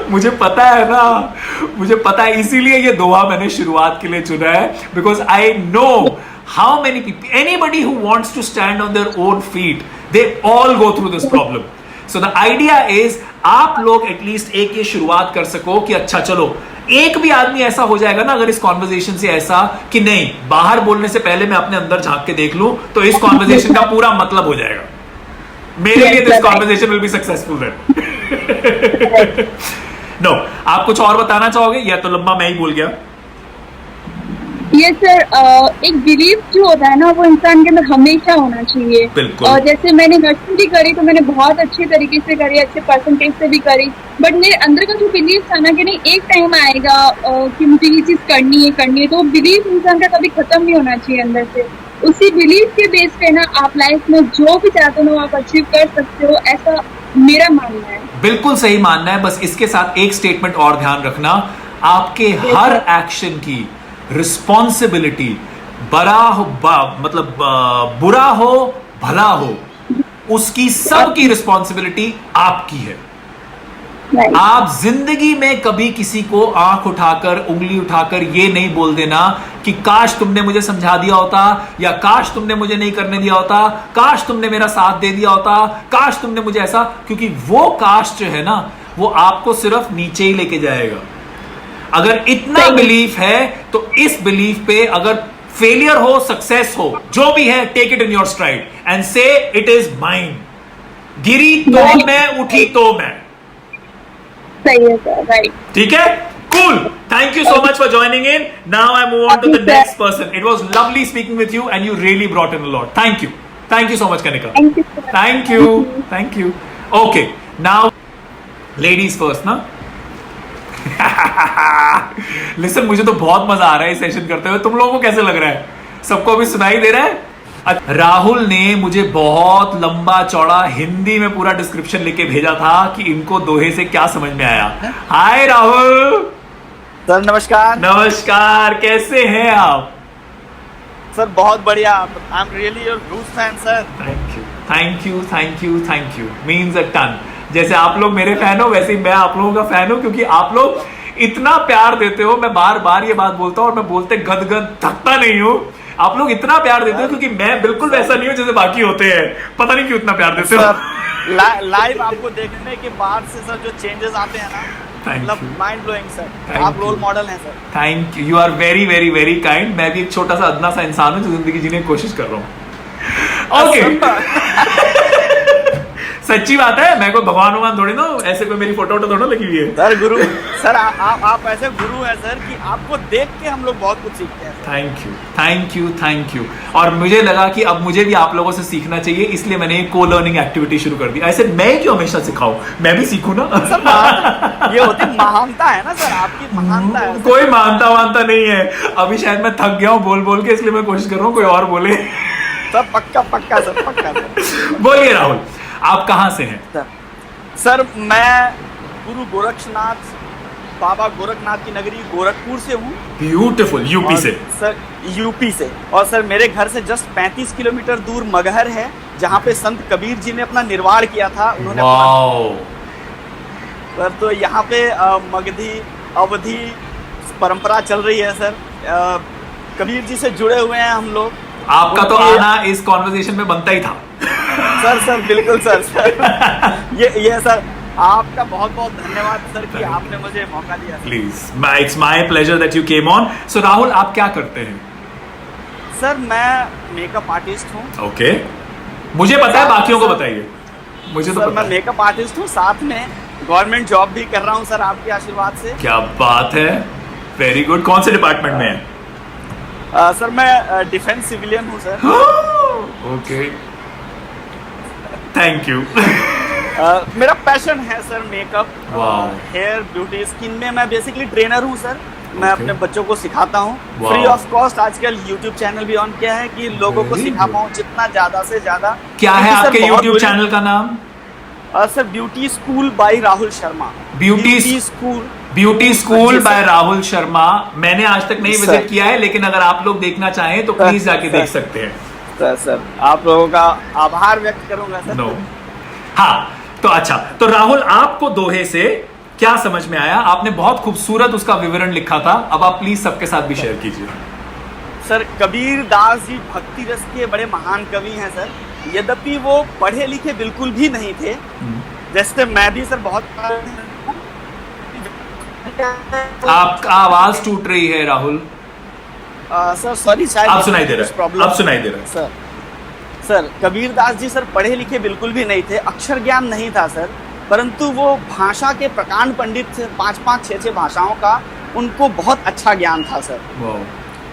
मुझे पता है ना, मुझे पता है, इसीलिए ये दोहा मैंने शुरुआत के लिए चुना है, because I know how many people, anybody who wants to stand on their own feet, they all go through this problem. So the idea is आप लोग एटलीस्ट एक ये शुरुआत कर सको कि अच्छा चलो, एक भी आदमी ऐसा हो जाएगा ना अगर इस कॉन्वर्जेशन से ऐसा कि नहीं, बाहर बोलने से पहले मैं अपने अंदर झांक के देख लूं, तो इस कॉन्वर्जेशन का पूरा मतलब हो जाएगा मेरे लिए। This conversation will be successful then. No, आप कुछ और बताना चाहोगे या तो लंबा मैं ही बोल गया। ये सर, एक बिलीव जो होता है ना, वो इंसान के अंदर हमेशा होना चाहिए। बिल्कुल। और जैसे मैंने नर्सिंग भी करी तो मैंने बहुत अच्छे तरीके से करी, अच्छे परसेंटेज से भी करी, बट मेरे अंदर का जो बिलीव था ना कि नहीं, एक टाइम आएगा कि मुझे ये चीज करनी है, तो वो बिलीव इंसान का कभी खत्म नहीं होना चाहिए अंदर से। उसी बिलीव के बेस पे ना आप लाइफ में जो भी चाहते हो आप अचीव कर सकते हो, ऐसा मेरा मानना है। बिल्कुल सही मानना है। बस इसके साथ एक स्टेटमेंट और ध्यान रखना, आपके हर एक्शन की रिस्पॉन्सिबिलिटी, मतलब बुरा हो भला हो, उसकी सबकी रिस्पॉन्सिबिलिटी आपकी है। आप जिंदगी में कभी किसी को आंख उठाकर, उंगली उठाकर ये नहीं बोल देना कि काश तुमने मुझे समझा दिया होता, या काश तुमने मुझे नहीं करने दिया होता, काश तुमने मेरा साथ दे दिया होता, काश तुमने मुझे ऐसा, क्योंकि वो काश जो है ना, वो आपको सिर्फ नीचे ही लेके जाएगा। अगर इतना बिलीफ है तो इस बिलीफ पे अगर फेलियर हो, सक्सेस हो, जो भी है, take it in your stride and say it is mine. गिरी तो मैं, उठी तो मैं। सही है सर, राइट। ठीक है, cool. Thank you so much for joining in. Now I move on to the next person. It was lovely speaking with you and you really brought in a lot. Thank you. Thank you so much, Kanika. Thank you. Thank you. Thank you. Okay, now ladies first, ना? Listen, मुझे तो बहुत मजा आ रहा है इस session करते हुए। तुम लोगों को कैसे लग रहा है? सबको अभी सुनाई दे रहा है? राहुल ने मुझे बहुत लंबा चौड़ा हिंदी में पूरा डिस्क्रिप्शन लिखे भेजा था कि इनको दोहे से क्या समझ में आया। हाय राहुल सर, नमस्कार। नमस्कार, कैसे हैं आप? सर बहुत बढ़िया, I am really your huge fan sir. Thank you, thank you, thank you, thank you, means a ton. जैसे आप लोग मेरे फैन हो, वैसे ही मैं आप लोगों का फैन हूं, क्योंकि आप लोग इतना प्यार देते हो। मैं बार बार ये बात बोलता हूं और मैं बोलते गदगद थकता नहीं हूं। आप लोग इतना प्यार देते हो, क्योंकि मैं बिल्कुल वैसा नहीं हूं जैसे बाकी होते हैं। पता नहीं क्यों इतना प्यार देते हो। लाइव आपको देखने के बाद से सर जो चेंजेस आते हैं ना, मतलब माइंड ब्लोइंग सर। आप रोल मॉडल हैं sir. Thank you, you are very very very kind. मैं भी एक छोटा सा अदना सा इंसान हूं जो जिंदगी जीने की कोशिश कर रहा हूं। ओके, सच्ची बात है, मैं कोई भगवान थोड़ी ना, ऐसे कोई मेरी फोटो थोड़ा लगी हुई है। सर गुरु, सर आप ऐसे गुरु हैं सर कि आपको देख के हम लोग बहुत कुछ सीखते हैं। Thank you, thank you, thank you. और मुझे लगा कि अब मुझे भी आप लोगों से सीखना चाहिए, इसलिए मैंने को लर्निंग एक्टिविटी शुरू कर दी। ऐसे मैं क्यों हमेशा सिखाऊं, मैं भी सीखूं ना। ये होती महानता है ना सर, आपकी महानता है। कोई मानता वानता नहीं है। अभी शायद मैं थक गया हूँ बोल बोल के, इसलिए मैं कोशिश कर रहा हूँ कोई और बोले। सब पक्का पक्का सर, पक्का सर। बोलिए राहुल, आप कहाँ से हैं? सर मैं गुरु गोरक्षनाथ, बाबा गोरखनाथ की नगरी गोरखपुर से हूँ। ब्यूटीफुल, यूपी से। सर यूपी से, और सर मेरे घर से जस्ट 35 किलोमीटर दूर मगहर है, जहाँ पे संत कबीर जी ने अपना निर्वाण किया था। उन्होंने सर तो यहाँ पे मगधी अवधी परंपरा चल रही है सर। कबीर जी से जुड़े हुए हैं हम लोग। आपका तो आना इस कॉन्वर्सेशन में बनता ही था। सर बिल्कुल सर। ये सर आपका बहुत बहुत धन्यवाद सर कि आपने मुझे मौका दिया। Please, it's my pleasure that you came on. So Rahul, आप क्या करते हैं? सर मैं मेकअप आर्टिस्ट हूँ। ओके, मुझे पता है, बाकियों को बताइए। मुझे तो सर पता मैं मेकअप आर्टिस्ट हूँ, साथ में गवर्नमेंट जॉब भी कर रहा हूँ सर, आपके आशीर्वाद से। क्या बात है, वेरी गुड। कौन से डिपार्टमेंट में है? सर मैं डिफेंस सिविलियन हूँ सर। Okay, thank you. मेरा पैशन है sir makeup, hair, beauty, skin में मैं बेसिकली ट्रेनर हूँ सर। मैं अपने बच्चों को सिखाता हूँ फ्री ऑफ कॉस्ट। आजकल यूट्यूब चैनल भी ऑन किया है कि लोगों को सिखा पाऊँ जितना ज्यादा से ज्यादा। क्या है आपके यूट्यूब चैनल का नाम? Sir beauty school by Rahul Sharma. Beauty school by Rahul Sharma. मैंने आज तक नहीं विजिट किया है, लेकिन अगर आप लोग देखना चाहें तो प्लीज जाके देख सकते हैं। सर आप लोगों का आभार व्यक्त करूंगा सर। नो, हाँ तो अच्छा, तो राहुल आपको दोहे से क्या समझ में आया? आपने बहुत खूबसूरत उसका विवरण लिखा था, अब आप प्लीज सबके साथ भी शेयर कीजिए। सर कबीर दास जी भक्ति रस के बड़े महान कवि हैं सर, यद्यपि वो पढ़े लिखे बिल्कुल भी नहीं थे। जैसे मैं भी सर बहुत। आपका आवाज टूट रही है राहुल। सर सॉरी, शायद अब सुनाई दे रहा है, अब सुनाई दे रहा है। सर कबीर दास जी सर पढ़े लिखे बिल्कुल भी नहीं थे, अक्षर ज्ञान नहीं था सर, परंतु वो भाषा के प्रकांड पंडित थे। 5-5, 6-6 भाषाओं का उनको बहुत अच्छा ज्ञान था सर।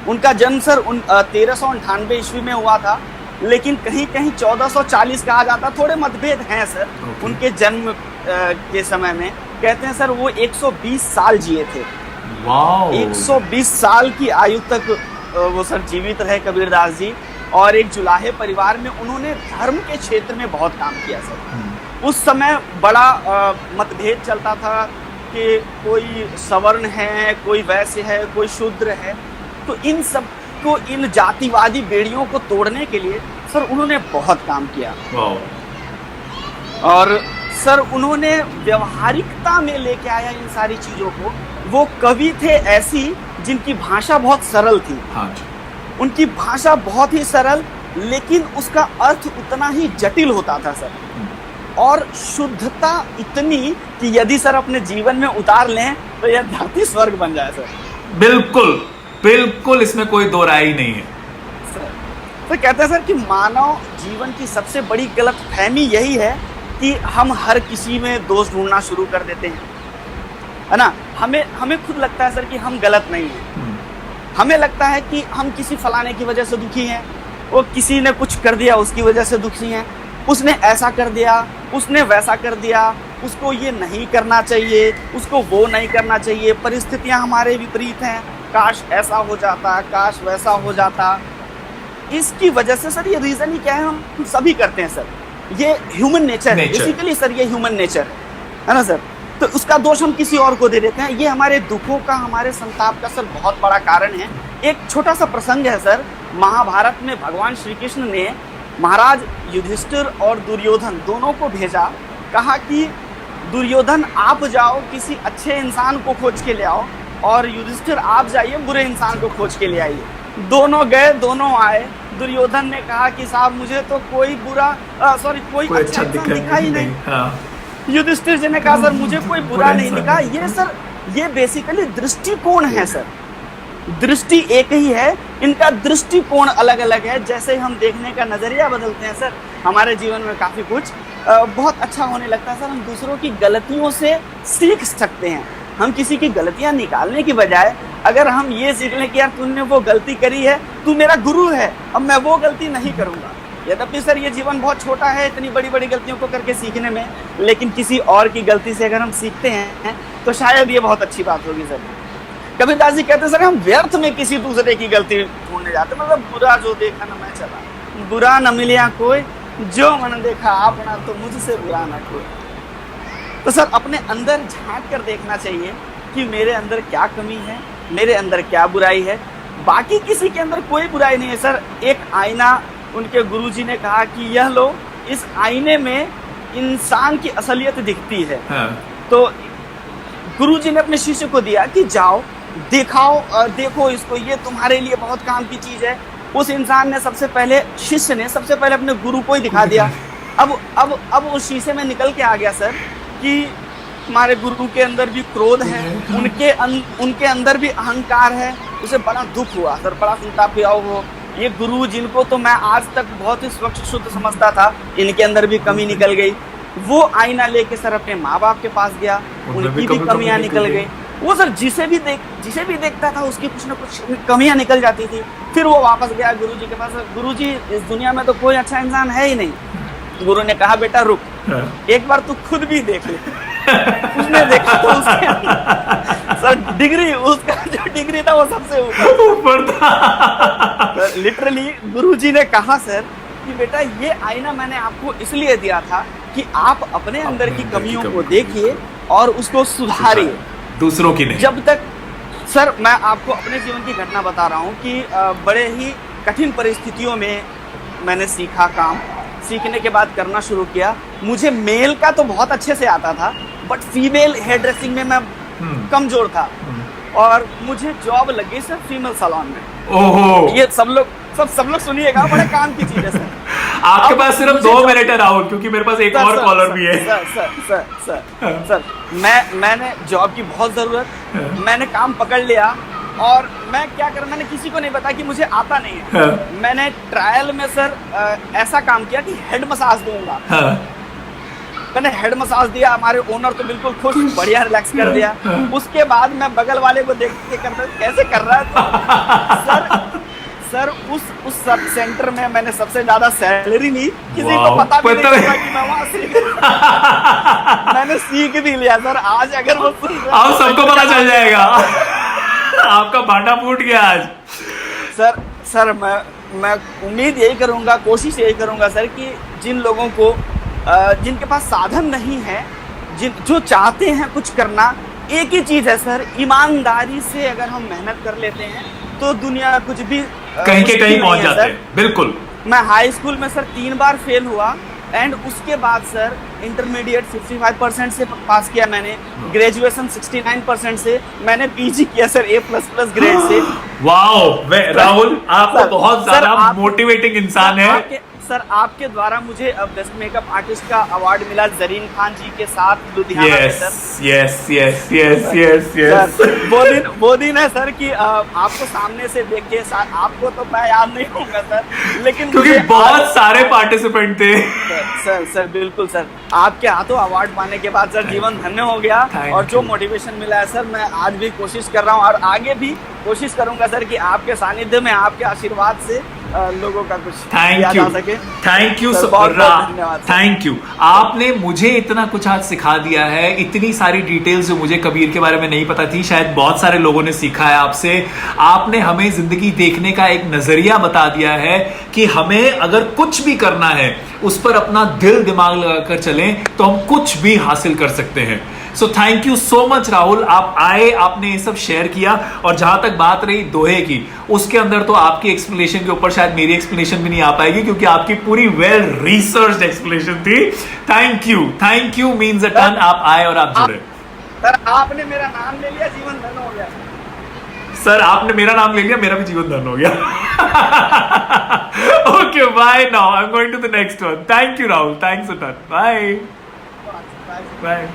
उनका जन्म सर 1398 ईस्वी में हुआ था, लेकिन कहीं कहीं 1440 कहा जाता। थोड़े मतभेद हैं सर उनके जन्म के समय में। कहते हैं सर वो 120 साल जिए थे। 120 साल की आयु तक वो सर जीवित रहे कबीरदास जी, और एक जुलाहे परिवार में उन्होंने धर्म के क्षेत्र में बहुत काम किया सर। उस समय बड़ा मतभेद चलता था कि कोई सवर्ण है, कोई वैश्य है, कोई शूद्र है। तो इन सब को, इन जातिवादी बेड़ियों को तोड़ने के लिए सर उन्होंने बहुत काम किया। और सर उन्होंने व्यवहारिकता में लेके आया इन सारी चीजों को। वो कवि थे ऐसी जिनकी भाषा बहुत सरल थी। उनकी भाषा बहुत ही सरल, लेकिन उसका अर्थ उतना ही जटिल होता था सर। और शुद्धता इतनी कि यदि सर अपने जीवन में उतार लें तो यह धरती स्वर्ग बन जाए सर। बिल्कुल बिल्कुल, इसमें कोई दो राय ही नहीं है सर। तो कहते हैं सर कि मानव जीवन की सबसे बड़ी गलतफहमी यही है कि हम हर किसी में दोष ढूंढना शुरू कर देते हैं, है ना। हमें खुद लगता है सर कि हम गलत नहीं हैं। हमें लगता है कि हम किसी फलाने की वजह से दुखी हैं, वो किसी ने कुछ कर दिया उसकी वजह से दुखी हैं, उसने ऐसा कर दिया, उसने वैसा कर दिया, उसको ये नहीं करना चाहिए, उसको वो नहीं करना चाहिए, परिस्थितियां हमारे विपरीत हैं, काश ऐसा हो जाता, काश वैसा हो जाता। इसकी वजह से सर ये रीजन ही क्या है, हम सभी करते हैं सर। ये ह्यूमन नेचर है, बेसिकली सर ये ह्यूमन नेचर है ना सर। तो उसका दोष हम किसी और को दे देते हैं। ये हमारे दुखों का, हमारे संताप का सर बहुत बड़ा कारण है। एक छोटा सा प्रसंग है सर, महाभारत में भगवान श्री कृष्ण ने महाराज युधिष्ठिर और दुर्योधन दोनों को भेजा, कहा कि दुर्योधन आप जाओ किसी अच्छे इंसान को खोज के ले आओ, और युधिष्ठिर आप जाइए बुरे इंसान को खोज के ले आइए। दोनों गए, दोनों आए। दुर्योधन ने कहा कि साहब मुझे तो कोई कोई अच्छा इंसान दिखा ही नहीं। युधिष्ठिर जी ने कहा सर मुझे कोई बुरा नहीं दिखा। ये सर ये बेसिकली दृष्टिकोण है सर, दृष्टि एक ही है, इनका दृष्टिकोण अलग अलग है। जैसे हम देखने का नजरिया बदलते हैं सर, हमारे जीवन में काफी कुछ बहुत अच्छा होने लगता है सर। हम दूसरों की गलतियों से सीख सकते हैं। हम किसी की गलतियां निकालने की बजाय अगर हम ये सीख लें कि यार तूने वो गलती करी है, तू मेरा गुरु है, अब मैं वो गलती नहीं करूंगा। यद्यपि सर ये जीवन बहुत छोटा है इतनी बड़ी बड़ी गलतियों को करके सीखने में, लेकिन किसी और की गलती से अगर हम सीखते हैं तो शायद ये बहुत अच्छी बात होगी सर। कबीरदास जी कहते हैं सर हम व्यर्थ में किसी दूसरे की गलती ढूंढने जाते, मतलब बुरा जो देखा ना मैं चला। बुरा न मिलिया कोई, जो मन देखा अपना तो मुझसे बुरा ना कोई। तो सर अपने अंदर झांक कर देखना चाहिए कि मेरे अंदर क्या कमी है, मेरे अंदर क्या बुराई है। बाकी किसी के अंदर कोई बुराई नहीं है सर। एक आईना, उनके गुरुजी ने कहा कि यह लो, इस आईने में इंसान की असलियत दिखती है। हाँ। तो गुरुजी ने अपने शिष्य को दिया कि जाओ दिखाओ, देखो इसको, ये तुम्हारे लिए बहुत काम की चीज है। उस इंसान ने सबसे पहले, शिष्य ने सबसे पहले अपने गुरु को ही दिखा दिया। अब उस शीशे में निकल के आ गया सर कि हमारे गुरु के अंदर भी क्रोध है, उनके अंदर भी अहंकार है। उसे बड़ा दुख हुआ सर, बड़ा संताप हुआ। वो ये गुरु जिनको तो मैं आज तक बहुत ही स्वच्छ शुद्ध समझता था, इनके अंदर भी कमी निकल गई। वो आईना लेके सर अपने माँ बाप के पास गया, उनकी भी कमियां निकल गई। वो सर जिसे भी देखता था उसकी कुछ ना कुछ कमियां निकल जाती थी। फिर वो वापस गया गुरुजी के पास। गुरुजी, इस दुनिया में तो कोई अच्छा इंसान है ही नहीं। गुरु ने कहा बेटा रुक, एक बार तू खुद भी देख ले। उसने देखा तो उसके सर डिग्री, उसका जो डिग्री था वो सबसे ऊपर था। लिटरली गुरुजी ने कहा सर कि बेटा ये आईना मैंने आपको इसलिए दिया था कि आप अपने अंदर की कमियों को देखिए और उसको सुधारिए, दूसरों की नहीं। जब तक सर मैं आपको अपने जीवन की घटना बता रहा हूँ कि बड़े ही कठिन परिस्थितियों में मैंने सीखा, काम सीखने के बाद करना शुरू किया। मुझे मेल का तो बहुत अच्छे से आता था, बट फीमेल हेयर ड्रेसिंग में मैं कमजोर था और मुझे जॉब लगी सर फीमेल सैलून में। ओहो, ये सब लोग सुनिएगा, बड़े काम की चीज है सर। आपके पास सिर्फ 2 मिनट है राहुल, क्योंकि मेरे पास एक और कॉलर भी है। सर मैंने जॉब की बहुत जरूरत, मैंने काम पकड़ लिया और मैं क्या कर, मैंने किसी को नहीं बताया कि मुझे आता नहीं है। मैंने ट्रायल में सर ऐसा काम किया कि हेड मसाज दूंगा। मैंने हेड मसाज दिया, हमारे ओनर तो बिल्कुल खुश, बढ़िया रिलैक्स कर दिया। उसके बाद मैं बगल वाले को देख के करता कैसे कर रहा है तो सर उस सब सेंटर में मैंने सबसे ज्यादा सैलरी ली, किसी को पता भी नहीं चला कि मैं वहां सीख मैंने सीख भी लिया सर। आज अगर वो अब सबको पता चल जाएगा। आपका भांडा फूट गया आज। सर मैं उम्मीद यही करूंगा, कोशिश यही करूंगा सर कि जिन लोगों को जिनके पास साधन नहीं है, जो चाहते हैं कुछ करना, एक ही चीज है सर, ईमानदारी से अगर हम मेहनत कर लेते हैं तो दुनिया कुछ भी कहीं के कहीं पहुंच जाते हैं। बिल्कुल। मैं हाई स्कूल में सर 3 बार फेल हुआ एंड उसके बाद सर इंटरमीडिएट 55% से पास किया मैंने, ग्रेजुएशन 69% से, मैंने पीजी किया सर A++ ग्रेड से। वाओ, राहुल आप तो बहुत ज्यादा मोटिवेटिंग इंसान है। सर आपके द्वारा मुझे बेस्ट मेकअप आर्टिस्ट का अवार्ड मिला जरीन खान जी के साथ लुधियाना में सर। यस। वो दिन है सर कि आपको सामने से देख के, आपको तो मैं याद नहीं होगा सर, लेकिन क्योंकि बहुत सारे पार्टिसिपेंट थे। सर बिल्कुल सर, आपके हाथों अवार्ड पाने के बाद सर जीवन धन्य हो गया। और जो मोटिवेशन मिला है सर, मैं आज भी कोशिश कर रहा हूँ और आगे भी कोशिश करूंगा सर कि आपके सानिध्य में, आपके आशीर्वाद से लोगों का कुछ किया जा सके। Thank you, thank you. आपने मुझे इतना कुछ आज सिखा दिया है, इतनी सारी डिटेल्स जो मुझे कबीर के बारे में नहीं पता थी, शायद बहुत सारे लोगों ने सीखा है आपसे। आपने हमें जिंदगी देखने का एक नजरिया बता दिया है कि हमें अगर कुछ भी करना है उस पर अपना दिल दिमाग लगाकर चलें तो हम कुछ भी हासिल कर सकते हैं। सो thank you so much Rahul, आप आए, आपने ये सब शेयर किया। और जहां तक बात रही दोहे की, उसके अंदर तो आपकी एक्सप्लेनेशन के ऊपर शायद मेरी एक्सप्लेनेशन भी नहीं आ पाएगी, क्योंकि आपकी पूरी वेल रिसर्च्ड एक्सप्लेनेशन थी। Thank you means a ton. आप आए और आप जुड़े। सर आपने मेरा नाम ले लिया, जीवन धन्य हो गया। सर आपने मेरा नाम ले लिया, मेरा भी जीवन धन्य हो गया। Okay bye, now I am going to the next one. Thank you Rahul, thanks a ton, bye bye.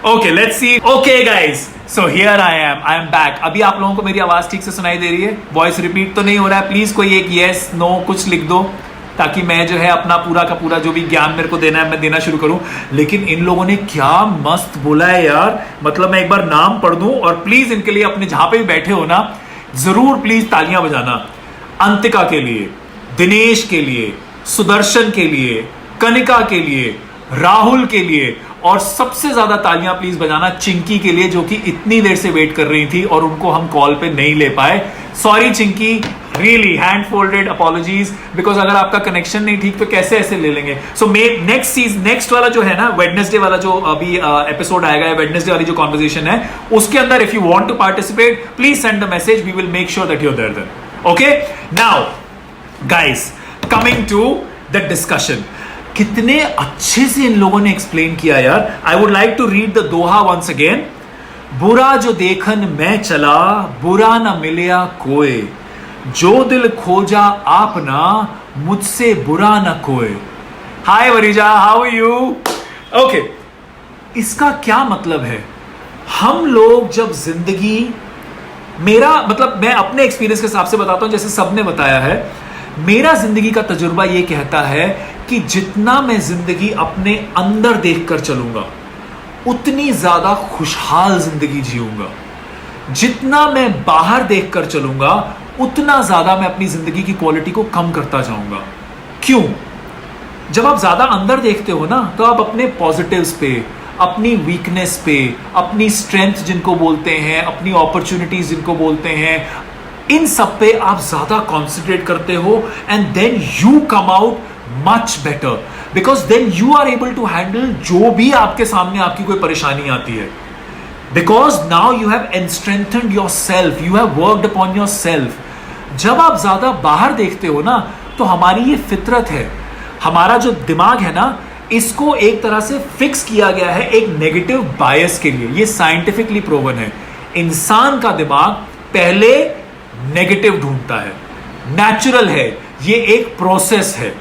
Okay let's see. Okay guys, so here I am back. अभी आप लोगों को मेरी आवाज ठीक से सुनाई दे रही है? वॉइस रिपीट तो नहीं हो रहा है? प्लीज कोई एक यस नो कुछ लिख दो, ताकि मैं जो है अपना पूरा का पूरा जो भी ज्ञान मेरे को देना है मैं देना शुरू करूं। लेकिन इन लोगों ने क्या मस्त बोला है यार, मतलब मैं एक बार नाम पढ़ दूं और प्लीज इनके लिए अपने जहां पे भी बैठे हो ना, जरूर प्लीज तालियां बजाना। अंतिका के लिए, दिनेश के लिए, सुदर्शन के लिए, कनिका के लिए, राहुल के लिए, और सबसे ज्यादा तालियां प्लीज बजाना चिंकी के लिए, जो कि इतनी देर से वेट कर रही थी और उनको हम कॉल पे नहीं ले पाए। Sorry Chinki, really hand folded apologies, because अगर आपका कनेक्शन नहीं ठीक तो कैसे ऐसे ले लेंगे. सो नेक्स्ट वाला जो है ना, वेडनेसडे वाला जो अभी एपिसोड आएगा, वेडनेसडे वाली जो कॉन्वर्सेशन है, उसके अंदर if you want to participate please send the message, we will make sure that you are there then. Okay, now guys coming to the discussion. कितने अच्छे से इन लोगों ने एक्सप्लेन किया यार. I would like to read the doha once again. बुरा जो देखन मैं चला, बुरा न मिलिया कोई, जो दिल खोजा आपना, मुझसे बुरा न कोई. हाय वरीजा, हाउ आर यू? ओके, इसका क्या मतलब है? हम लोग जब जिंदगी, मेरा मतलब मैं अपने एक्सपीरियंस के हिसाब से बताता हूं, जैसे सबने बताया है, मेरा जिंदगी का तजुर्बा यह कहता है कि जितना मैं जिंदगी अपने अंदर देखकर चलूंगा उतनी ज्यादा खुशहाल जिंदगी जीऊंगा. जितना मैं बाहर देखकर चलूंगा उतना ज्यादा मैं अपनी जिंदगी की क्वालिटी को कम करता जाऊंगा. क्यों? जब आप ज्यादा अंदर देखते हो ना, तो आप अपने पॉजिटिव्स पे, अपनी वीकनेस पे, अपनी स्ट्रेंथ जिनको बोलते हैं, अपनी अपॉर्चुनिटीज जिनको बोलते हैं, इन सब पे आप ज्यादा कॉन्सेंट्रेट करते हो, and then you come out much better, because then you are able to handle जो भी आपके सामने आपकी कोई परेशानी आती है. Because now you have strengthened yourself, you have worked upon yourself. जब आप ज्यादा बाहर देखते हो ना, तो हमारी ये फितरत है, हमारा जो दिमाग है ना, इसको एक तरह से फिक्स किया गया है एक नेगेटिव बायस के लिए. ये साइंटिफिकली प्रूवन है. इंसान का दिमाग पहले नेगेटिव ढूंढता है, नेचुरल है, ये एक प्रोसेस है.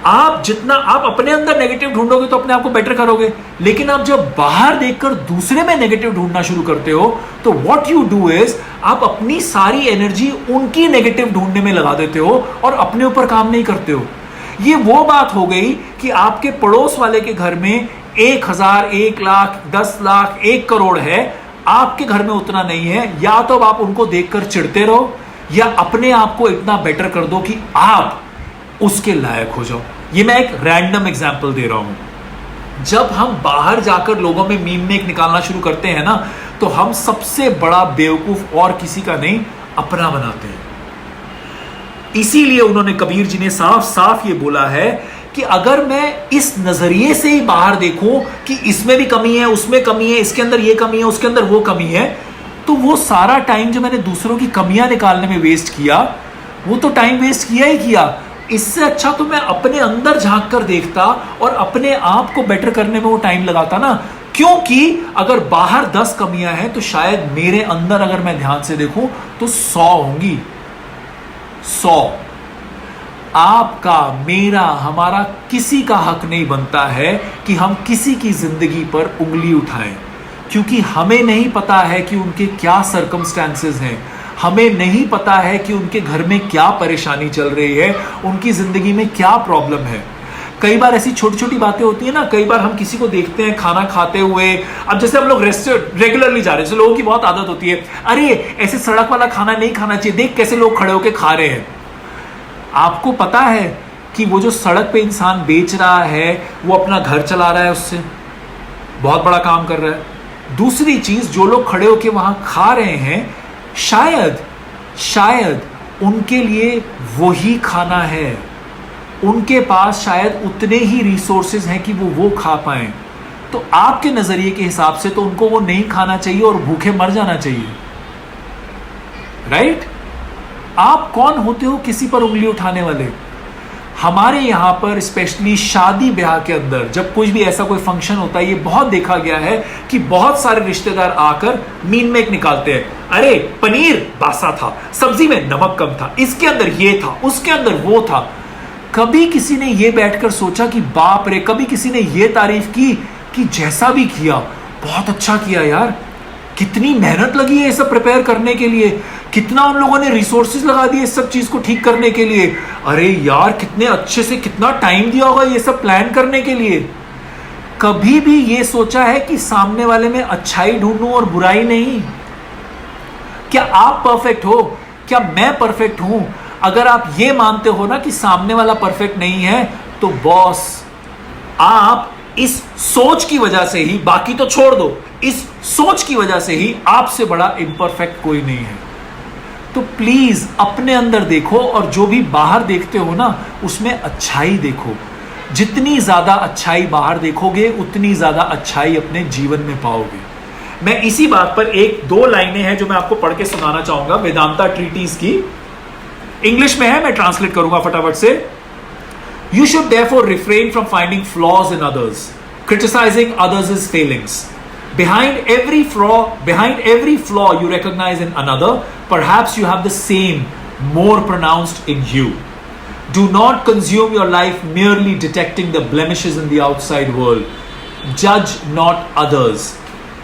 आप जितना आप अपने अंदर नेगेटिव ढूंढोगे तो अपने आप को बेटर करोगे, लेकिन आप जब बाहर देखकर दूसरे में नेगेटिव ढूंढना शुरू करते हो, तो व्हाट यू डू इज आप अपनी सारी एनर्जी उनकी नेगेटिव ढूंढने में लगा देते हो और अपने ऊपर काम नहीं करते हो. ये वो बात हो गई कि आपके पड़ोस वाले के घर में 1000, 1 लाख, 10 लाख, 1 करोड़ है, आपके घर में उतना नहीं है. या तो आप उनको देखकर चिढ़ते रहो, या अपने आप को इतना बेटर कर दो कि आप उसके लायक हो जाओ. ये मैं एक रैंडम एग्जांपल दे रहा हूं. जब हम बाहर जाकर लोगों में मीम मेक निकालना शुरू करते हैं ना, तो हम सबसे बड़ा बेवकूफ और किसी का नहीं, अपना बनाते हैं. इसीलिए उन्होंने, कबीर जी ने साफ साफ ये बोला है कि अगर मैं इस नजरिए से ही बाहर देखूं कि इसमें भी कमी है, उसमें कमी है, इसके अंदर ये कमी है, उसके अंदर वो कमी है, तो वो सारा टाइम जो मैंने दूसरों की कमियां निकालने में वेस्ट किया, वो तो टाइम वेस्ट किया ही किया. इससे अच्छा तो मैं अपने अंदर झांक कर देखता और अपने आप को बेटर करने में वो टाइम लगाता ना. क्योंकि अगर बाहर 10 कमियां हैं तो शायद मेरे अंदर अगर मैं ध्यान से देखूं तो 100 होंगी. 100. आपका, मेरा, हमारा किसी का हक नहीं बनता है कि हम किसी की जिंदगी पर उंगली उठाएं, क्योंकि हमें नहीं पता है कि उनके क्या सर्कमस्टेंसेस हैं, हमें नहीं पता है कि उनके घर में क्या परेशानी चल रही है, उनकी जिंदगी में क्या प्रॉब्लम है. कई बार ऐसी छोटी छोटी बातें होती है ना, कई बार हम किसी को देखते हैं खाना खाते हुए, अब जैसे हम लोग रेस्टोरेंट रेगुलरली जा रहे हैं, जैसे लोगों की बहुत आदत होती है, अरे ऐसे सड़क वाला खाना नहीं खाना चाहिए, देख कैसे लोग खड़े होकर खा रहे हैं. आपको पता है कि वो जो सड़क पे इंसान बेच रहा है वो अपना घर चला रहा है, उससे बहुत बड़ा काम कर रहा है. दूसरी चीज, जो लोग खड़े होकर वहां खा रहे हैं, शायद उनके लिए वही खाना है, उनके पास शायद उतने ही रिसोर्सेज हैं कि वो खा पाएं. तो आपके नजरिए के हिसाब से तो उनको वो नहीं खाना चाहिए और भूखे मर जाना चाहिए, राइट? आप कौन होते हो किसी पर उंगली उठाने वाले? हमारे यहां पर स्पेशली शादी ब्याह के अंदर जब कुछ भी ऐसा कोई फंक्शन होता है, ये बहुत देखा गया है कि बहुत सारे रिश्तेदार आकर मीन मेक निकालते हैं. अरे पनीर बासा था, सब्जी में नमक कम था, इसके अंदर ये था, उसके अंदर वो था. कभी किसी ने ये बैठकर सोचा कि बाप रे, कभी किसी ने ये तारीफ की कि जैसा भी किया बहुत अच्छा किया यार, कितनी मेहनत लगी है ये सब प्रिपेयर करने के लिए, कितना उन लोगों ने रिसोर्सेज लगा दिए इस सब चीज को ठीक करने के लिए, अरे यार कितने अच्छे से कितना टाइम दिया होगा ये सब प्लान करने के लिए. कभी भी ये सोचा है कि सामने वाले में अच्छाई ढूंढूं और बुराई नहीं? क्या आप परफेक्ट हो? क्या मैं परफेक्ट हूं? अगर आप ये मानते हो ना कि सामने वाला परफेक्ट नहीं है, तो बॉस आप इस सोच की वजह से ही, बाकी तो छोड़ दो, इस सोच की वजह से ही आपसे बड़ा इम्परफेक्ट कोई नहीं है. तो प्लीज अपने अंदर देखो और जो भी बाहर देखते हो ना उसमें अच्छाई देखो। जितनी ज्यादा अच्छाई बाहर देखोगे उतनी ज्यादा अच्छाई अपने जीवन में पाओगे। मैं इसी बात पर एक दो लाइनें हैं जो मैं आपको पढ़ के सुनाना चाहूंगा वेदांता ट्रीटीज की। इंग्लिश में है, मैं ट्रांसलेट करूंगा फटाफट से। You should therefore refrain from finding flaws in others, criticizing others' failings. Behind every flaw you recognize in another, perhaps you have the same, more pronounced in you. Do not consume your life merely detecting the blemishes in the outside world. Judge not others.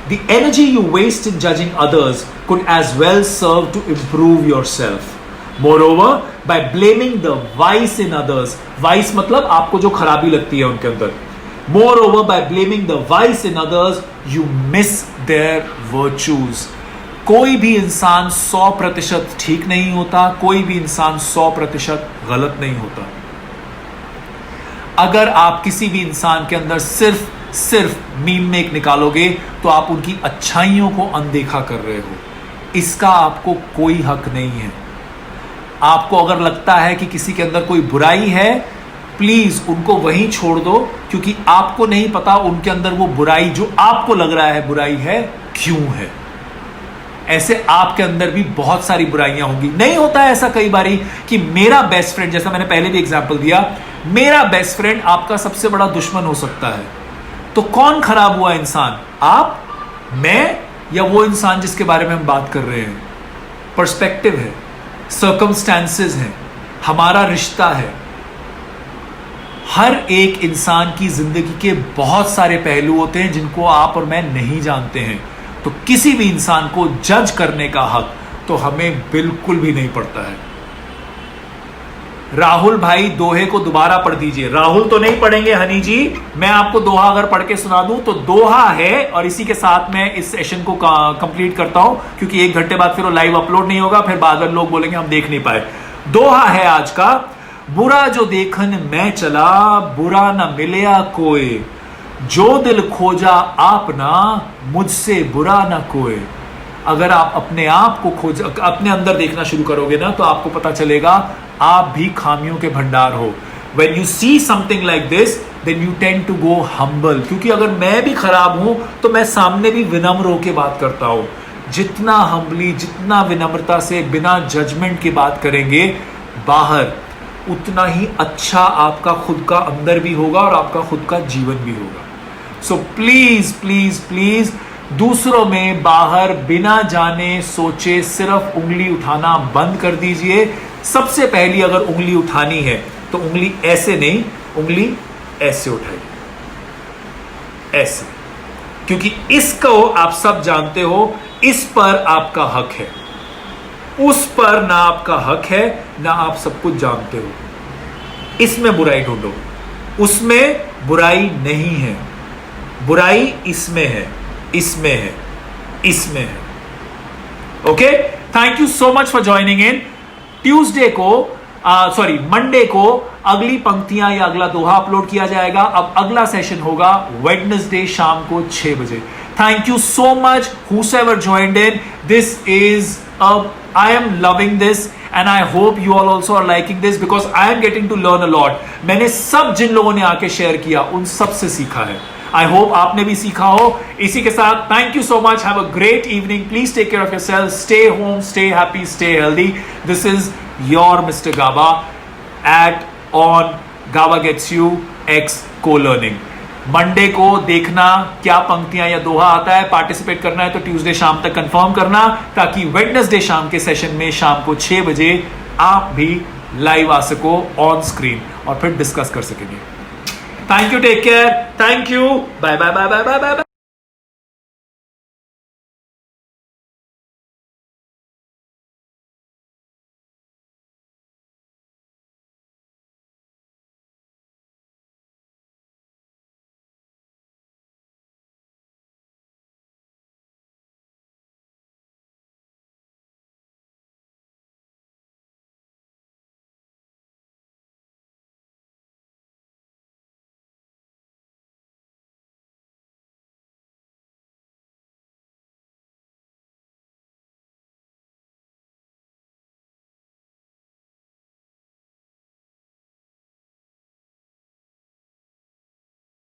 The energy you waste in judging others could as well serve to improve yourself. Moreover, by blaming the vice in others, vice मतलब आपको जो खराबी लगती है उनके अंदर, moreover by blaming the vice in others, you miss their virtues. कोई भी इंसान 100% ठीक नहीं होता, कोई भी इंसान 100% गलत नहीं होता। अगर आप किसी भी इंसान के अंदर सिर्फ मीम में एक निकालोगे तो आप उनकी अच्छाइयों को अनदेखा कर रहे हो। इसका आपको कोई हक नहीं है। आपको अगर लगता है कि किसी के अंदर कोई बुराई है, प्लीज उनको वहीं छोड़ दो, क्योंकि आपको नहीं पता उनके अंदर वो बुराई जो आपको लग रहा है बुराई है क्यों है। ऐसे आपके अंदर भी बहुत सारी बुराइयां होंगी। नहीं होता है ऐसा कई बारी कि मेरा बेस्ट फ्रेंड, जैसा मैंने पहले भी एग्जांपल दिया, मेरा बेस्ट फ्रेंड आपका सबसे बड़ा दुश्मन हो सकता है। तो कौन खराब हुआ इंसान, आप, मैं, या वो इंसान जिसके बारे में हम बात कर रहे हैं? पर्सपेक्टिव है, सर्कमस्टेंसेस हैं, हमारा रिश्ता है। हर एक इंसान की जिंदगी के बहुत सारे पहलू होते हैं जिनको आप और मैं नहीं जानते हैं। तो किसी भी इंसान को जज करने का हक तो हमें बिल्कुल भी नहीं पड़ता है। राहुल भाई दोहे को दोबारा पढ़ दीजिए। राहुल तो नहीं पढ़ेंगे हनी जी, मैं आपको दोहा अगर पढ़ के सुना दूं तो दोहा है, और इसी के साथ मैं इस सेशन को कंप्लीट करता हूं, क्योंकि 1 घंटे बाद फिर वो लाइव अपलोड नहीं होगा, फिर बाद में लोग बोलेंगे हम देख नहीं पाए। दोहा है आज का, बुरा जो देखन मैं चला, बुरा न मिलया कोई, जो दिल खोजा आपना, मुझसे बुरा न कोई। अगर आप अपने आप को अपने अंदर देखना शुरू करोगे ना, तो आपको पता चलेगा आप भी खामियों के भंडार हो। When you see something like this, then you tend to go humble. क्योंकि अगर मैं भी खराब हूं तो मैं सामने भी विनम्र होकर बात करता हूं। जितना हम्बली, जितना विनम्रता से बिना जजमेंट की बात करेंगे बाहर, उतना ही अच्छा आपका खुद का अंदर भी होगा और आपका खुद का जीवन भी होगा। सो प्लीज प्लीज प्लीज दूसरों में बाहर बिना जाने सोचे सिर्फ उंगली उठाना बंद कर दीजिए। सबसे पहली अगर उंगली उठानी है तो उंगली ऐसे नहीं, उंगली ऐसे उठाइए, ऐसे, क्योंकि इसको आप सब जानते हो, इस पर आपका हक है, उस पर ना आपका हक है, ना आप सब कुछ जानते हो। इसमें बुराई ढूंढो, उसमें बुराई नहीं है। बुराई इसमें है, इसमें है, इसमें है। Okay, thank you so much for joining in. Tuesday को मंडे को अगली पंक्तियां या अगला दोहा अपलोड किया जाएगा। अब अगला सेशन होगा वेडनेसडे शाम को 6 बजे। Thank you so much whoever joined in. This is I am loving this and I hope you all also are liking this because I am getting to learn a lot. मैंने सब जिन लोगों ने आके share किया उन सब से सीखा है। I hope आपने भी सीखा हो। इसी के साथ thank you so much, have a great evening, please take care of yourself, stay home, stay happy, stay healthy. This is your mister Gaba at on Gaba gets you X को लर्निंग। मंडे को देखना क्या पंक्तियां या दोहा आता है, पार्टिसिपेट करना है तो ट्यूसडे शाम तक कंफर्म करना, ताकि वेडनेसडे शाम के सेशन में शाम को 6 बजे आप भी लाइव आ सको ऑन स्क्रीन और फिर डिस्कस कर सकेंगे। Thank you, take care. Thank you. Bye, bye, bye, bye, bye, bye.